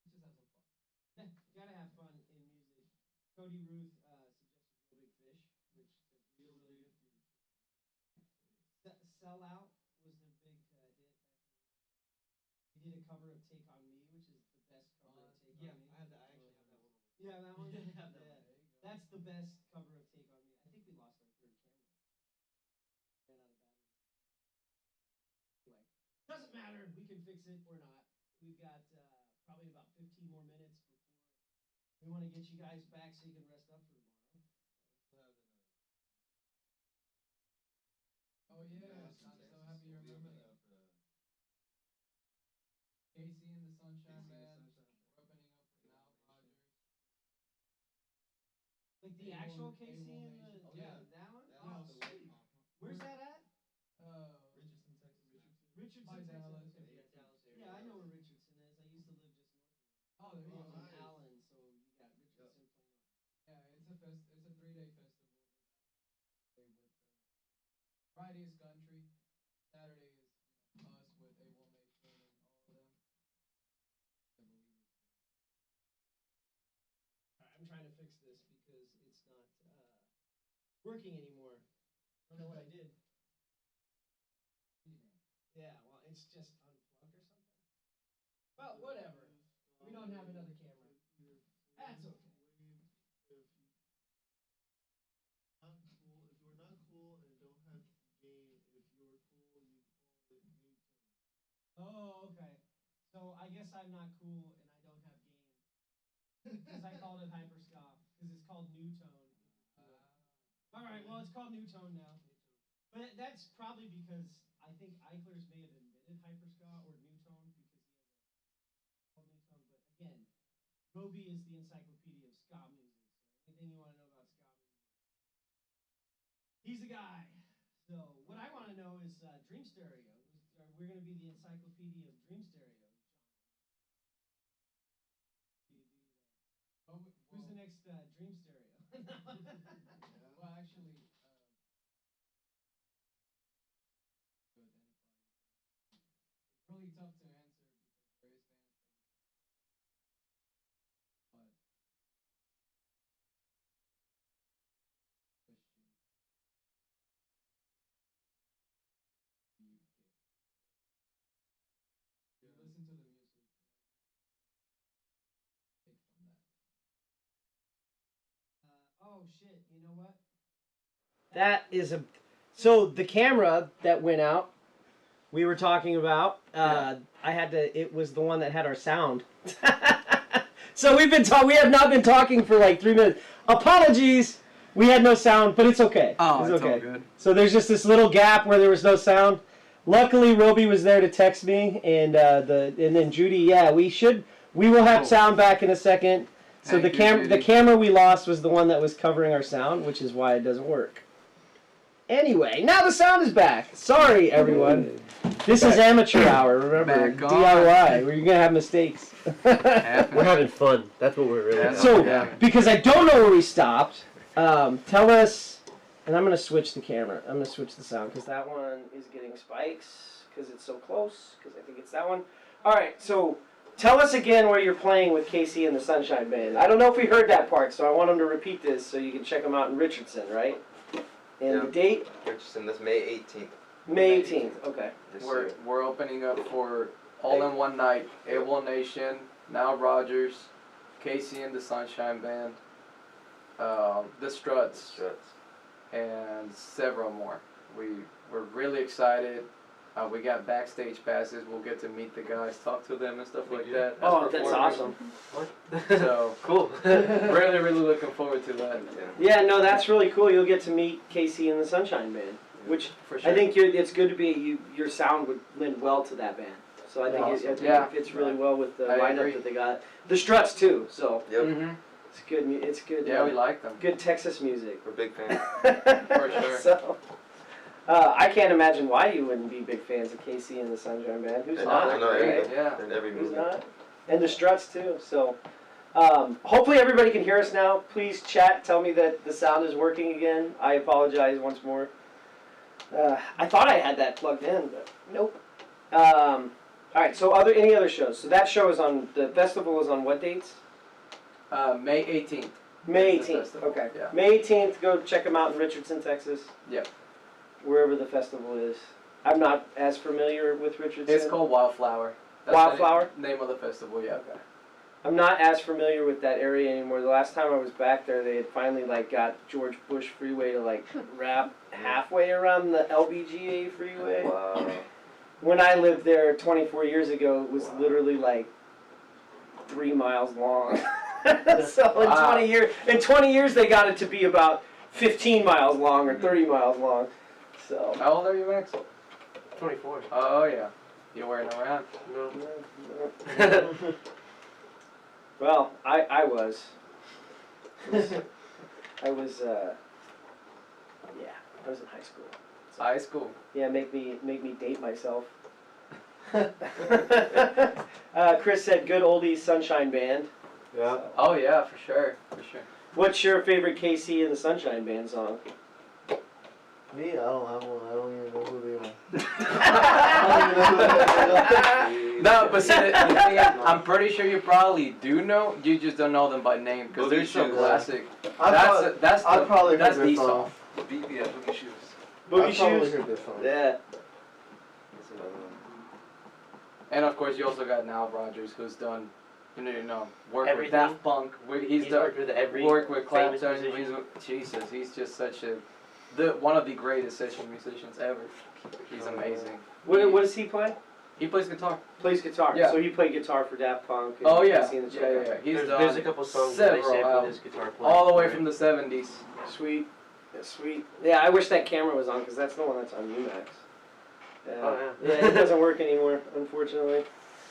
Speaker 2: Just have some fun. You gotta have fun in music. Cody Ruth suggested Real Big Fish, which is really good. Sell Out was their big hit back in the day. They did a cover of Take on Me, which is the best cover of Take on Me. I actually have that one. You have that one? Yeah, have that one. That's the best cover of Take on Me. I think we lost our third camera. Ran out of battery. Anyway, doesn't matter. We can fix it or not. We've got probably about 15 more minutes before we want to get you guys back so you can rest up for tomorrow.
Speaker 7: Oh yes, I'm so happy you remember that. Casey and the Sunshine Band. We're opening up with Nile Rodgers.
Speaker 2: Like the
Speaker 7: A1
Speaker 2: actual KC
Speaker 7: A1
Speaker 2: and the
Speaker 7: Nation. Oh, yeah.
Speaker 2: that one?
Speaker 7: That
Speaker 2: Oh,
Speaker 7: was the
Speaker 2: sweet.
Speaker 7: late pop.
Speaker 2: Where's that at?
Speaker 7: Richardson, Texas.
Speaker 2: Richardson,
Speaker 7: By
Speaker 2: Texas.
Speaker 7: Dallas.
Speaker 2: Okay.
Speaker 6: Yeah, Dallas area.
Speaker 2: Yeah, I know where Richardson is. I used to live just north of there.
Speaker 7: Oh, there you
Speaker 2: I was
Speaker 7: go.
Speaker 2: in Allen, so you got Richardson playing on.
Speaker 7: Yeah, it's a 3-day festival. They got with Friday is country. Saturday is us with A1 Nation and all of them. I believe it's.
Speaker 2: All right, I'm trying to fix this because it's not working anymore. I don't know what I did. Yeah, well, it's just unplugged or something. Well, whatever. We don't have another camera. That's okay.
Speaker 5: If you're not cool and don't have gain, if you're cool, you call it new tone.
Speaker 2: Oh, okay. So I guess I'm not cool and I don't have game. Because I called it hyperska. Because it's called new tone. If you're cool. All right, well, it's called new tone now. But that's probably because I think Eichler's may have invented hyperska or new tone because he has a called new tone. But again, Roby is the encyclopedia of ska music. So anything you want to know about ska music, he's the guy. So what I want to know is Dreamstereo. We're going to be the encyclopedia of Dreamstereo. Who's the next Dreamstereo?
Speaker 7: Well, actually, it's really tough to answer because there is bands that we can. But question. You get. You listen to the music, take from that.
Speaker 2: Oh shit! You know what? That is a. So the camera that went out, we were talking about. I had to. It was the one that had our sound. So we have not been talking for like 3 minutes. Apologies. We had no sound, but it's okay.
Speaker 4: Oh,
Speaker 2: it's
Speaker 4: it's
Speaker 2: okay.
Speaker 4: all good.
Speaker 2: So there's just this little gap where there was no sound. Luckily, Roby was there to text me, and then Judy. Yeah, we will have sound back in a second. So
Speaker 4: Thank
Speaker 2: the
Speaker 4: you, Judy.
Speaker 2: camera we lost was the one that was covering our sound, which is why it doesn't work. Anyway, now the sound is back. Sorry, everyone. This is amateur hour. Remember,
Speaker 4: Back on.
Speaker 2: DIY. Where you're gonna have mistakes.
Speaker 6: We're having fun. That's what we're really.
Speaker 2: So,
Speaker 4: Yeah.
Speaker 2: because I don't know where we stopped, tell us. And I'm gonna switch the camera. I'm gonna switch the sound because that one is getting spikes because it's so close. Because I think it's that one. All right, so. Tell us again where you're playing with Casey and the Sunshine Band. I don't know if we heard that part, so I want them to repeat this so you can check them out in Richardson, right? And
Speaker 3: Yeah.
Speaker 2: the date?
Speaker 3: Richardson, that's May 18th.
Speaker 2: May 18th. Okay.
Speaker 3: This
Speaker 4: We're
Speaker 3: year.
Speaker 4: we're opening up for All in One Night, AWOL Nation, Now Rogers, Casey and the Sunshine Band, the Struts,
Speaker 3: Struts.
Speaker 4: and several more. We're really excited. We got backstage passes. We'll get to meet the guys, talk to them, and stuff
Speaker 3: We
Speaker 4: like
Speaker 3: do.
Speaker 4: that.
Speaker 2: Oh,
Speaker 4: as
Speaker 2: that's
Speaker 4: performers.
Speaker 2: awesome.
Speaker 4: So
Speaker 6: Cool.
Speaker 4: really looking forward to that.
Speaker 3: Yeah.
Speaker 2: Yeah, no, that's really cool. You'll get to meet Casey and the Sunshine Band, which
Speaker 4: For sure.
Speaker 2: I think it's good to be. Your sound would lend well to that band. So I think
Speaker 4: Yeah.
Speaker 2: it fits really well with the
Speaker 4: I
Speaker 2: lineup
Speaker 4: agree.
Speaker 2: that they got. The Struts too. So
Speaker 3: Yep.
Speaker 4: Mm-hmm.
Speaker 2: it's good. It's good.
Speaker 4: Yeah, we like them.
Speaker 2: good Texas music.
Speaker 3: We're big fans.
Speaker 4: For sure.
Speaker 2: So, I can't imagine why you wouldn't be big fans of Casey and the Sunshine Band. Who's
Speaker 3: I
Speaker 2: not?
Speaker 3: know,
Speaker 2: right?
Speaker 3: right?
Speaker 4: Yeah.
Speaker 3: They're in every
Speaker 2: Who's
Speaker 3: movie.
Speaker 2: not? And the Struts too. So, hopefully everybody can hear us now. Please chat. Tell me that the sound is working again. I apologize once more. I thought I had that plugged in, but nope. All right. So any other shows? So that show is on the festival is on what dates?
Speaker 4: May 18th.
Speaker 2: May
Speaker 4: Is the
Speaker 2: 18th.
Speaker 4: festival,
Speaker 2: Okay.
Speaker 4: yeah.
Speaker 2: May 18th. Go check them out in Richardson, Texas.
Speaker 4: Yep.
Speaker 2: Wherever the festival is. I'm not as familiar with Richardson.
Speaker 4: It's called Wildflower.
Speaker 2: Wildflower?
Speaker 4: The name of the festival, yeah.
Speaker 2: Okay. I'm not as familiar with that area anymore. The last time I was back there, they had finally got George Bush Freeway to wrap halfway around the LBGA freeway.
Speaker 3: Wow.
Speaker 2: When I lived there 24 years ago, it was literally 3 miles long. So
Speaker 4: Wow.
Speaker 2: in 20 years they got it to be about 15 miles long or 30 miles long. So.
Speaker 4: How old are you, Max?
Speaker 6: 24.
Speaker 4: Oh, yeah. You're wearing around.
Speaker 6: No.
Speaker 2: Well, I was. I was in high school.
Speaker 4: High school.
Speaker 2: Yeah, make me date myself. Chris said good oldies Sunshine Band.
Speaker 5: Yeah.
Speaker 4: Oh, yeah, for sure. For sure.
Speaker 2: What's your favorite KC and the Sunshine Band song?
Speaker 5: Me, I don't have one. I don't even know who they are.
Speaker 4: No, but see, the thing is, I'm pretty sure you probably do know. You just don't know them by name because they're so
Speaker 3: Boogie Shoes.
Speaker 4: classic.
Speaker 5: I've probably
Speaker 4: That's
Speaker 5: heard
Speaker 4: the
Speaker 5: this
Speaker 4: song.
Speaker 5: song.
Speaker 3: Yeah, Boogie Shoes.
Speaker 2: Boogie
Speaker 5: I've probably
Speaker 2: Shoes?
Speaker 5: heard this song.
Speaker 2: Yeah.
Speaker 3: That's another one.
Speaker 4: And of course, you also got Nile Rodgers, who's done, work with
Speaker 6: Everything.
Speaker 4: Daft Punk. He's done
Speaker 6: worked with every
Speaker 4: work with
Speaker 6: famous
Speaker 4: Clapton.
Speaker 6: musician.
Speaker 4: Jesus, he's just such one of the greatest session musicians ever. He's amazing.
Speaker 2: What does he play?
Speaker 4: He plays guitar.
Speaker 2: Plays guitar.
Speaker 4: Yeah.
Speaker 2: So he played guitar for Daft Punk. And
Speaker 4: Oh yeah,
Speaker 2: KC and the
Speaker 4: yeah, yeah.
Speaker 2: Sunshine.
Speaker 4: He's
Speaker 6: There's a
Speaker 4: done
Speaker 6: couple songs that I
Speaker 4: several
Speaker 6: sampled
Speaker 4: albums,
Speaker 6: his guitar playing.
Speaker 4: all the way from the '70s.
Speaker 2: Sweet. Yeah, sweet. Yeah, I wish that camera was on because that's the one that's on UMax.
Speaker 6: Oh,
Speaker 2: yeah, it doesn't work anymore, unfortunately.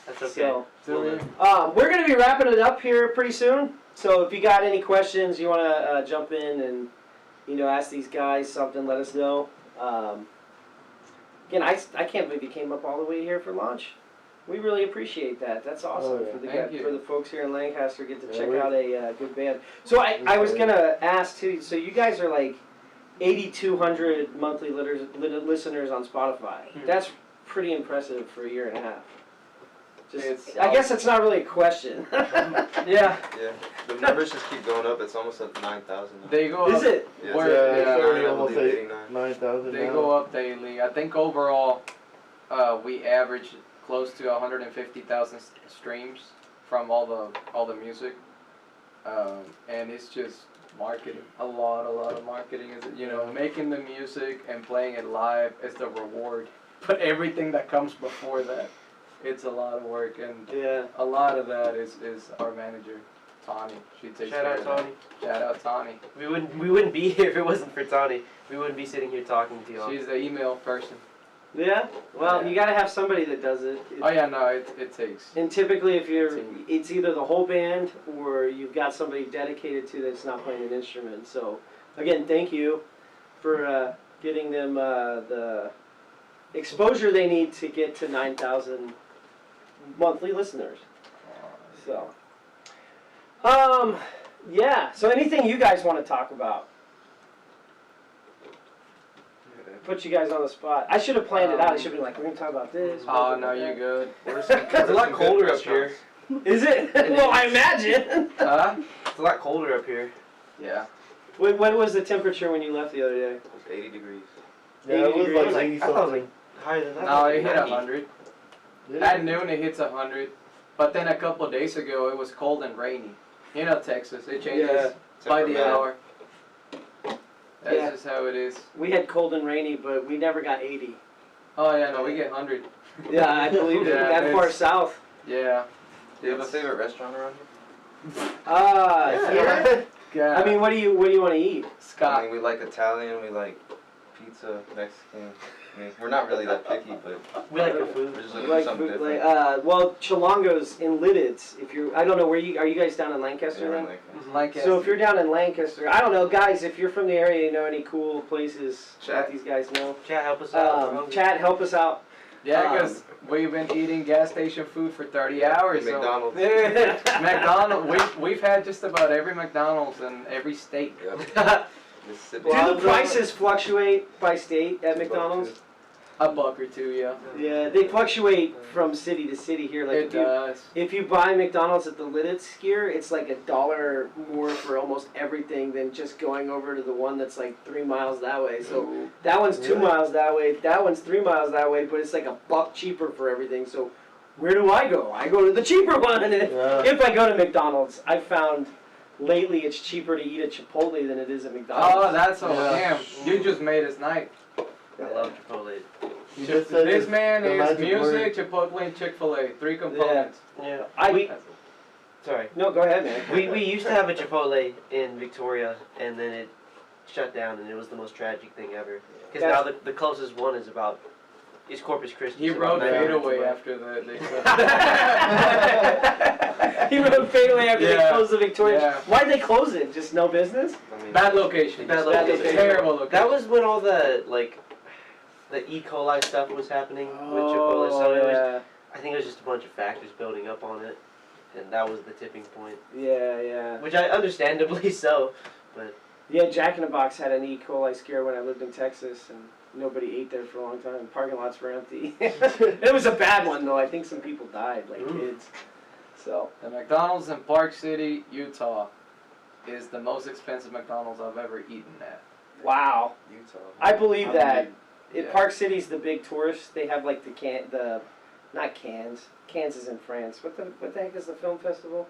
Speaker 6: That's okay.
Speaker 2: So,
Speaker 4: Still there?
Speaker 2: we're going to be wrapping it up here pretty soon. So if you got any questions, you want to jump in and ask these guys something, let us know. Again, I can't believe you came up all the way here for lunch. We really appreciate that. That's awesome
Speaker 5: Oh, yeah.
Speaker 4: Thank you.
Speaker 2: for the folks here in Lancaster get to
Speaker 5: Yeah,
Speaker 2: check
Speaker 5: we-
Speaker 2: out a good band. So I was gonna ask too. So you guys are 8,200 monthly listeners on Spotify.
Speaker 6: Mhm.
Speaker 2: That's pretty impressive for a year and a half.
Speaker 4: It's-
Speaker 2: I guess it's not really a question.
Speaker 4: Yeah,
Speaker 3: Yeah. The numbers just keep going up. It's almost at 9,000 now.
Speaker 4: they go
Speaker 2: Is
Speaker 4: up.
Speaker 2: it?
Speaker 3: Yeah,
Speaker 4: Where-
Speaker 3: it's
Speaker 5: Yeah,
Speaker 3: at
Speaker 5: it's
Speaker 3: 89,
Speaker 5: already
Speaker 3: I
Speaker 5: almost
Speaker 3: believe,
Speaker 5: 89. 9,000
Speaker 4: They
Speaker 5: now.
Speaker 4: go up daily. I think overall, we average close to 150,000 streams from all the music, and it's just marketing. A lot of marketing is making the music and playing it live is the reward. But everything that comes before that, it's a lot of work, and
Speaker 2: Yeah.
Speaker 4: a lot of that is our manager, Tawny. She takes
Speaker 6: Shout
Speaker 4: care
Speaker 6: out
Speaker 4: of that.
Speaker 6: Tony.
Speaker 4: Shout out Tawny.
Speaker 6: We wouldn't be here if it wasn't for Tony. We wouldn't be sitting here talking to y'all.
Speaker 4: She's the email person.
Speaker 2: Yeah. Well,
Speaker 4: Yeah.
Speaker 2: you gotta have somebody that does it.
Speaker 4: Oh yeah, no, it takes.
Speaker 2: And typically, if
Speaker 4: Team.
Speaker 2: it's either the whole band or you've got somebody dedicated to that's not playing an instrument. So, again, thank you for getting them the exposure they need to get to 9,000 monthly listeners. So, yeah. So, anything you guys want to talk about? Put you guys on the spot. I should have planned it out. I should have been like, we're gonna talk about this. we're
Speaker 4: Oh
Speaker 2: gonna
Speaker 4: no,
Speaker 2: talk
Speaker 4: you
Speaker 2: about
Speaker 4: good?
Speaker 6: It's a lot colder up here.
Speaker 2: that. Is it? Well, I imagine.
Speaker 4: Huh?
Speaker 6: It's a lot colder up here.
Speaker 4: Yeah.
Speaker 2: What was the temperature when you left the other day?
Speaker 3: It was 80 degrees.
Speaker 5: Yeah, it was
Speaker 2: 80
Speaker 5: like
Speaker 2: degrees.
Speaker 5: 80
Speaker 6: I thought it was
Speaker 5: something.
Speaker 6: like higher than that.
Speaker 4: No,
Speaker 6: like
Speaker 4: it hit
Speaker 6: 90.
Speaker 4: 100.
Speaker 5: Yeah.
Speaker 4: At noon it hits 100, but then a couple of days ago it was cold and rainy. You know Texas, it changes
Speaker 2: Yeah.
Speaker 4: by the
Speaker 3: Temperament.
Speaker 4: hour. That's
Speaker 2: Yeah.
Speaker 4: just how it is.
Speaker 2: We had cold and rainy, but we never got 80.
Speaker 4: Oh yeah, no, we get 100.
Speaker 2: Yeah, I believe it.
Speaker 4: Yeah,
Speaker 2: That far
Speaker 4: it's-
Speaker 2: south.
Speaker 4: Yeah.
Speaker 3: Do you have a favorite restaurant around here?
Speaker 2: Yeah.
Speaker 4: Yeah.
Speaker 2: I mean, what do you want to eat?
Speaker 3: I
Speaker 4: Scott.
Speaker 3: mean, we like Italian, we like pizza, Mexican. I mean, we're not really that picky, but
Speaker 6: We like the food.
Speaker 3: we're just
Speaker 2: You
Speaker 3: looking for
Speaker 2: like
Speaker 3: something
Speaker 2: food,
Speaker 3: different.
Speaker 2: well, Chilongo's in Lidditz. If you're, I don't know where are you guys down in Lancaster?
Speaker 3: Yeah,
Speaker 2: then?
Speaker 3: like,
Speaker 4: Lancaster.
Speaker 2: So if you're down in Lancaster, I don't know, guys. If you're from the area, you know any cool places
Speaker 3: Chat.
Speaker 2: that these guys know.
Speaker 6: Chat, help us out.
Speaker 2: Chad, help us out.
Speaker 4: Yeah, because we've been eating gas station food for 30 hours. So.
Speaker 3: McDonald's.
Speaker 4: McDonald's. We've had just about every McDonald's in every state.
Speaker 3: Yep. Mississippi.
Speaker 2: Do the prices fluctuate by state at McDonald's?
Speaker 4: A buck or two, yeah.
Speaker 2: Yeah, they fluctuate from city to city here. Like
Speaker 4: It does.
Speaker 2: if you buy McDonald's at the Lidditz here, it's like $1 more for almost everything than just going over to the one that's like 3 miles that way. So that one's 2
Speaker 5: Really?
Speaker 2: miles that way, that one's 3 miles that way, but it's like $1 cheaper for everything. So where do I go? I go to the cheaper one. And
Speaker 5: Yeah.
Speaker 2: if I go to McDonald's, I've found lately it's cheaper to eat at Chipotle than it is at McDonald's.
Speaker 4: Oh, that's all.
Speaker 5: Yeah.
Speaker 4: Damn, you just made his night.
Speaker 6: I love Chipotle.
Speaker 5: You just said
Speaker 4: This
Speaker 5: it-
Speaker 4: man
Speaker 5: the
Speaker 4: is
Speaker 5: magic
Speaker 4: music, Chipotle, and Chick-fil-A. 3 components.
Speaker 6: Yeah. Sorry.
Speaker 2: No, go ahead, man.
Speaker 6: We used to have a Chipotle in Victoria, and then it shut down, and it was the most tragic thing ever. Because now the closest one is Corpus Christi.
Speaker 4: He
Speaker 6: so about
Speaker 4: rode
Speaker 6: 90
Speaker 4: fade
Speaker 6: minutes
Speaker 4: away
Speaker 6: away.
Speaker 4: after the.
Speaker 2: He rode fadeaway after they
Speaker 4: Yeah.
Speaker 2: closed the Victoria.
Speaker 4: Yeah.
Speaker 2: Why'd they close it? Just no business?
Speaker 3: I mean,
Speaker 4: Bad location.
Speaker 6: Bad
Speaker 2: location.
Speaker 4: Terrible location.
Speaker 6: That was when all the E. coli stuff was happening with Chipotle. So it was,
Speaker 2: yeah.
Speaker 6: I think it was just a bunch of factors building up on it, and that was the tipping point.
Speaker 2: Yeah.
Speaker 6: Which I understandably so.
Speaker 2: Yeah, Jack in the Box had an E. coli scare when I lived in Texas, and nobody ate there for a long time. Parking lots were empty. It was a bad one, though. I think some people died, like kids. So,
Speaker 4: The McDonald's in Park City, Utah, is the most expensive McDonald's I've ever eaten at.
Speaker 2: wow.
Speaker 3: Utah.
Speaker 2: I believe that.
Speaker 4: Yeah.
Speaker 2: Park City's the big tourist. They have like not Cannes. Cannes is in France. What the heck is the film festival?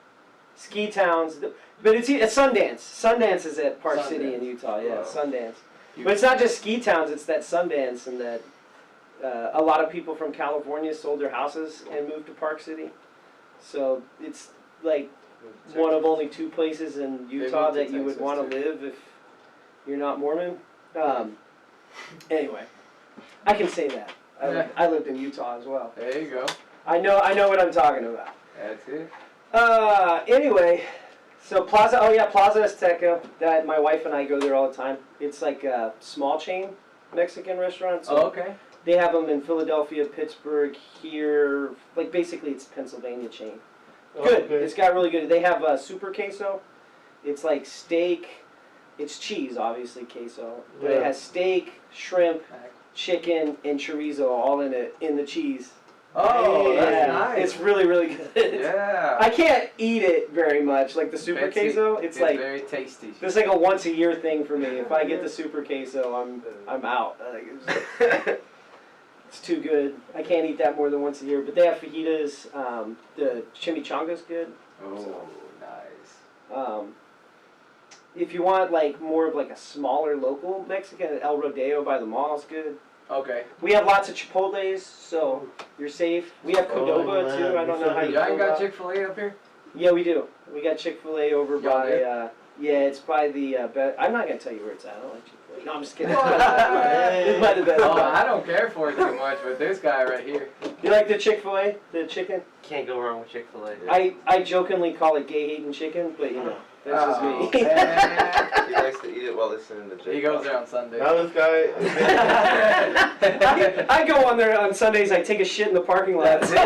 Speaker 2: Ski towns. But it's Sundance. Sundance is at Park City in
Speaker 4: Sundance.
Speaker 2: Utah. Yeah,
Speaker 3: Wow.
Speaker 2: Sundance. But it's not just ski towns. It's that Sundance, and that a lot of people from California sold their houses and moved to Park City. So it's like one of only 2 places in Utah
Speaker 4: moved to
Speaker 2: that you would
Speaker 4: Texas,
Speaker 2: want to
Speaker 4: too.
Speaker 2: live if you're not Mormon. Anyway, I can say that. I lived in Utah as well.
Speaker 4: There you go.
Speaker 2: I know what I'm talking about.
Speaker 4: That's it.
Speaker 2: Anyway, so Plaza Azteca, that my wife and I go there all the time. It's like a small chain Mexican restaurant. So
Speaker 4: Oh, okay.
Speaker 2: they have them in Philadelphia, Pittsburgh, here. Like basically it's Pennsylvania chain. Good.
Speaker 5: Okay.
Speaker 2: It's got really good. They have super queso. It's like steak. It's cheese, obviously queso, but it
Speaker 5: Yeah.
Speaker 2: has steak, shrimp, chicken, and chorizo all in it in the cheese.
Speaker 4: Oh,
Speaker 2: Yeah,
Speaker 4: that's nice.
Speaker 2: It's really really good.
Speaker 4: Yeah.
Speaker 2: I can't eat it very much, like the super
Speaker 4: Betsy,
Speaker 2: queso. It's like
Speaker 4: very tasty.
Speaker 2: it's like a once a year thing for me. If I get the super queso, I'm out. Like, it's too good. I can't eat that more than once a year. But they have fajitas. The chimichanga's good.
Speaker 4: Oh,
Speaker 2: So,
Speaker 4: nice.
Speaker 2: if you want like more of like a smaller local Mexican, El Rodeo by the mall is good.
Speaker 4: Okay.
Speaker 2: We have lots of Chipotles, so you're safe. We have Qdoba
Speaker 5: man,
Speaker 2: too. I don't know how you
Speaker 4: Y'all
Speaker 2: feel
Speaker 4: ain't got
Speaker 2: about.
Speaker 4: Chick-fil-A up here?
Speaker 2: Yeah, we do. We got Chick-fil-A over
Speaker 4: Y'all
Speaker 2: by.
Speaker 4: do?
Speaker 2: Yeah, it's by the. I'm not gonna tell you where it's at. I don't like Chick-fil-A. No, I'm just kidding.
Speaker 4: Hey.
Speaker 2: It's by the best.
Speaker 4: Oh, I don't care for it too much, but this guy right here.
Speaker 2: You like the Chick-fil-A, the chicken?
Speaker 6: Can't go wrong with Chick-fil-A.
Speaker 2: I jokingly call it gay hating chicken, but you know that's just
Speaker 4: Oh,
Speaker 2: me.
Speaker 4: man.
Speaker 3: He likes to eat it while listening to Jake.
Speaker 4: He goes there on Sunday.
Speaker 5: Now this guy.
Speaker 2: I go on there on Sundays. I take a shit in the parking lot.
Speaker 4: That's it.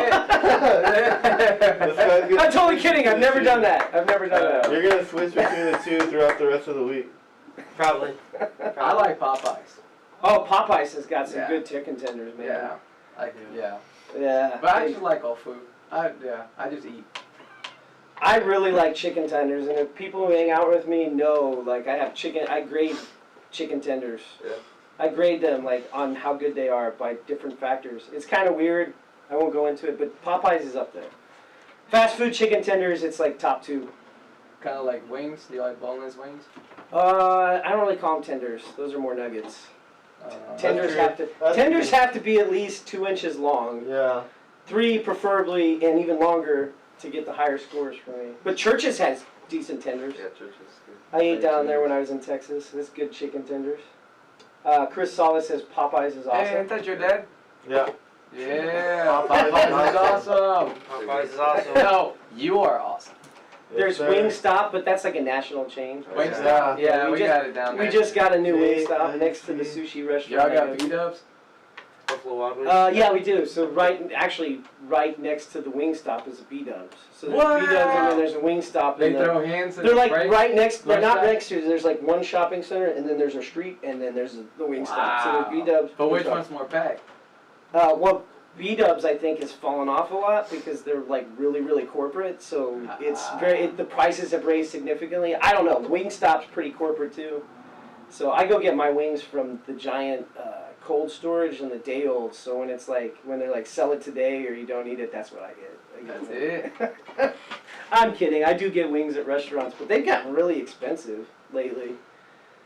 Speaker 5: This guy's
Speaker 2: I'm
Speaker 5: gonna-
Speaker 2: totally kidding. I've never done that. I've never done that.
Speaker 5: You're gonna switch between the two throughout the rest of the week.
Speaker 6: Probably.
Speaker 4: I like Popeyes.
Speaker 2: Oh, Popeyes has got some
Speaker 4: Yeah.
Speaker 2: good chicken tenders, man.
Speaker 4: Yeah. Yeah.
Speaker 2: Yeah.
Speaker 4: But I just like all food. I just eat.
Speaker 2: I really like chicken tenders, and if people who hang out with me know, like, I have chicken. I grade chicken tenders.
Speaker 3: Yeah.
Speaker 2: I grade them like on how good they are by different factors. It's kind of weird. I won't go into it, but Popeyes is up there. Fast food chicken tenders, it's like top 2.
Speaker 4: Kind of like wings. Do you like boneless wings?
Speaker 2: I don't really call them tenders. Those are more nuggets. Tenders
Speaker 5: That's
Speaker 2: have to be at least 2 inches long.
Speaker 5: Yeah.
Speaker 2: 3 preferably, and even longer to get the higher scores for me. But Church's has decent tenders.
Speaker 3: Yeah, church is good.
Speaker 2: I ate down there when I was in Texas. It's good chicken tenders. Chris Solis says Popeyes is awesome.
Speaker 4: Hey, ain't that your dad?
Speaker 5: Yeah.
Speaker 4: Yeah, Popeyes is awesome.
Speaker 6: Popeyes is awesome.
Speaker 4: No, you are awesome.
Speaker 2: There's
Speaker 5: Yes, sir.
Speaker 2: Wingstop, but that's like a national chain.
Speaker 4: Wingstop. Yeah, we
Speaker 2: just,
Speaker 4: got it down there.
Speaker 2: We just got a new
Speaker 5: Hey,
Speaker 2: Wingstop next to the
Speaker 5: fancy.
Speaker 2: sushi restaurant.
Speaker 4: Y'all got B-dubs?
Speaker 6: Buffalo Wild Wings.
Speaker 2: Yeah, we do. So right next to the Wingstop is a B-dubs. So there's
Speaker 4: What?
Speaker 2: B-dubs and then there's a Wingstop.
Speaker 4: They
Speaker 2: and the-
Speaker 4: throw hands in
Speaker 2: They're
Speaker 4: the
Speaker 2: like
Speaker 4: break?
Speaker 2: right next. They're not
Speaker 4: Lunchtime?
Speaker 2: next to. There's like one shopping center, and then there's a street, and then there's the Wingstop. So
Speaker 4: Wow.
Speaker 2: there's B-dubs.
Speaker 4: But which
Speaker 2: Wingstop.
Speaker 4: one's more packed?
Speaker 2: Well, B-dubs I think has fallen off a lot because they're like really corporate. So it's the prices have raised significantly. I don't know. Wingstop's pretty corporate too. So I go get my wings from the giant cold storage and the day old. So when they're like sell it today or you don't eat it, that's what I get.
Speaker 4: That's it.
Speaker 2: I'm kidding. I do get wings at restaurants, but they've gotten really expensive lately.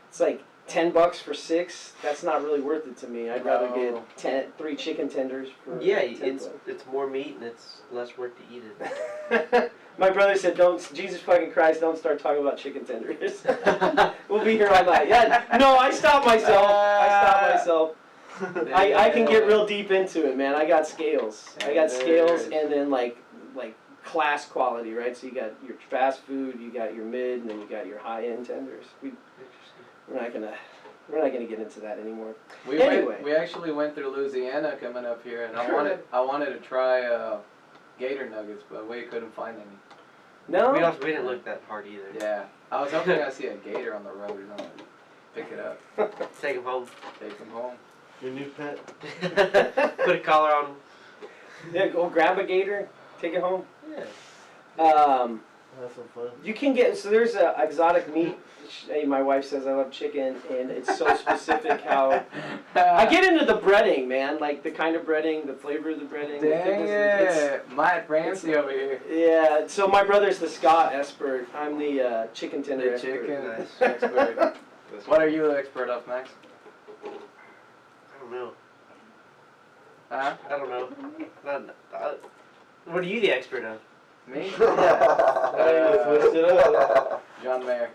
Speaker 2: It's like $10 for 6. That's not really worth it to me. I'd rather
Speaker 4: No.
Speaker 2: get 3 chicken tenders for
Speaker 6: Yeah,
Speaker 2: 10
Speaker 6: it's more meat and it's less work to eat it.
Speaker 2: bucks. My brother said, "Don't Jesus fucking Christ, don't start talking about chicken tenders." We'll be here all night. Yeah, no, I stopped myself. I can get real deep into it, man. I got scales. I got scales, and then like class quality, right? So you got your fast food, you got your mid, and then you got your high end tenders. We're not gonna get into that anymore.
Speaker 4: We actually went through Louisiana coming up here, and I wanted to try gator nuggets, but we couldn't find any.
Speaker 2: No,
Speaker 6: We didn't look that hard either.
Speaker 4: Yeah, I was hoping I'd see a gator on the road or something. Pick it up,
Speaker 6: Take them home.
Speaker 4: take them home.
Speaker 5: Your new pet.
Speaker 6: Put a collar on them.
Speaker 2: yeah, go grab a gator, take it home.
Speaker 6: Yeah.
Speaker 5: That's some fun.
Speaker 2: You can get there's a exotic meat. My wife says I love chicken, and it's so specific how I get into the breading, man. Like the kind of breading, the flavor of the breading. the
Speaker 4: Dang
Speaker 2: thickness of
Speaker 4: it, Matt Ramsey over here.
Speaker 2: Yeah. So my brother's the Scott expert. I'm the chicken tender
Speaker 4: The
Speaker 2: expert.
Speaker 4: chicken
Speaker 6: Nice.
Speaker 4: expert. What are you the expert of, Max?
Speaker 6: I don't know.
Speaker 4: Huh?
Speaker 6: I don't know. What are you the expert of?
Speaker 4: Me?
Speaker 5: Switched it up.
Speaker 4: John Mayer.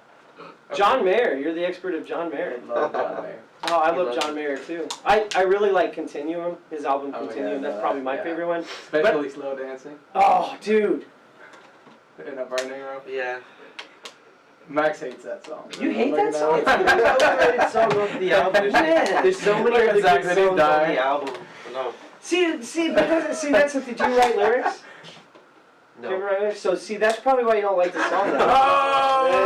Speaker 2: John Mayer, you're the expert of John Mayer.
Speaker 4: Love John Mayer.
Speaker 2: Oh, I
Speaker 6: You
Speaker 2: love
Speaker 6: love
Speaker 2: John Mayer too. I really like Continuum, his album
Speaker 4: Oh, yeah,
Speaker 2: Continuum.
Speaker 4: no,
Speaker 2: That's probably my
Speaker 4: yeah.
Speaker 2: favorite one.
Speaker 4: Especially slow dancing
Speaker 2: Oh, dude,
Speaker 4: in a burning room.
Speaker 6: Yeah.
Speaker 4: Max hates that song.
Speaker 2: you hate
Speaker 4: Looking
Speaker 2: that song?
Speaker 4: at
Speaker 2: It's the
Speaker 4: him.
Speaker 2: most overrated song of the album. Man,
Speaker 6: There's so many
Speaker 4: Look at
Speaker 6: other
Speaker 4: Zach,
Speaker 6: good
Speaker 4: then he's
Speaker 6: songs on
Speaker 4: dying.
Speaker 6: the album. No.
Speaker 2: see, that's what. Did you write lyrics? Did you ever
Speaker 6: No.
Speaker 2: write lyrics? So see, that's probably why you don't like the song. Then.
Speaker 4: Oh!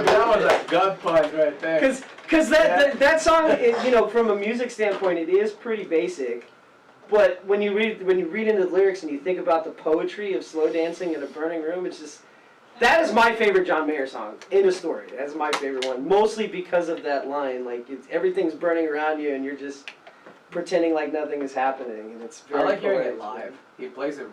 Speaker 4: That was a gut punch right there.
Speaker 2: Because that song, from a music standpoint, it is pretty basic. But when you read into the lyrics and you think about the poetry of slow dancing in a burning room, it's just that is my favorite John Mayer song. End of story. That's my favorite one, mostly because of that line. Like everything's burning around you, and you're just pretending like nothing is happening, and it's very
Speaker 4: I like hearing it
Speaker 2: poetic.
Speaker 4: live. He plays it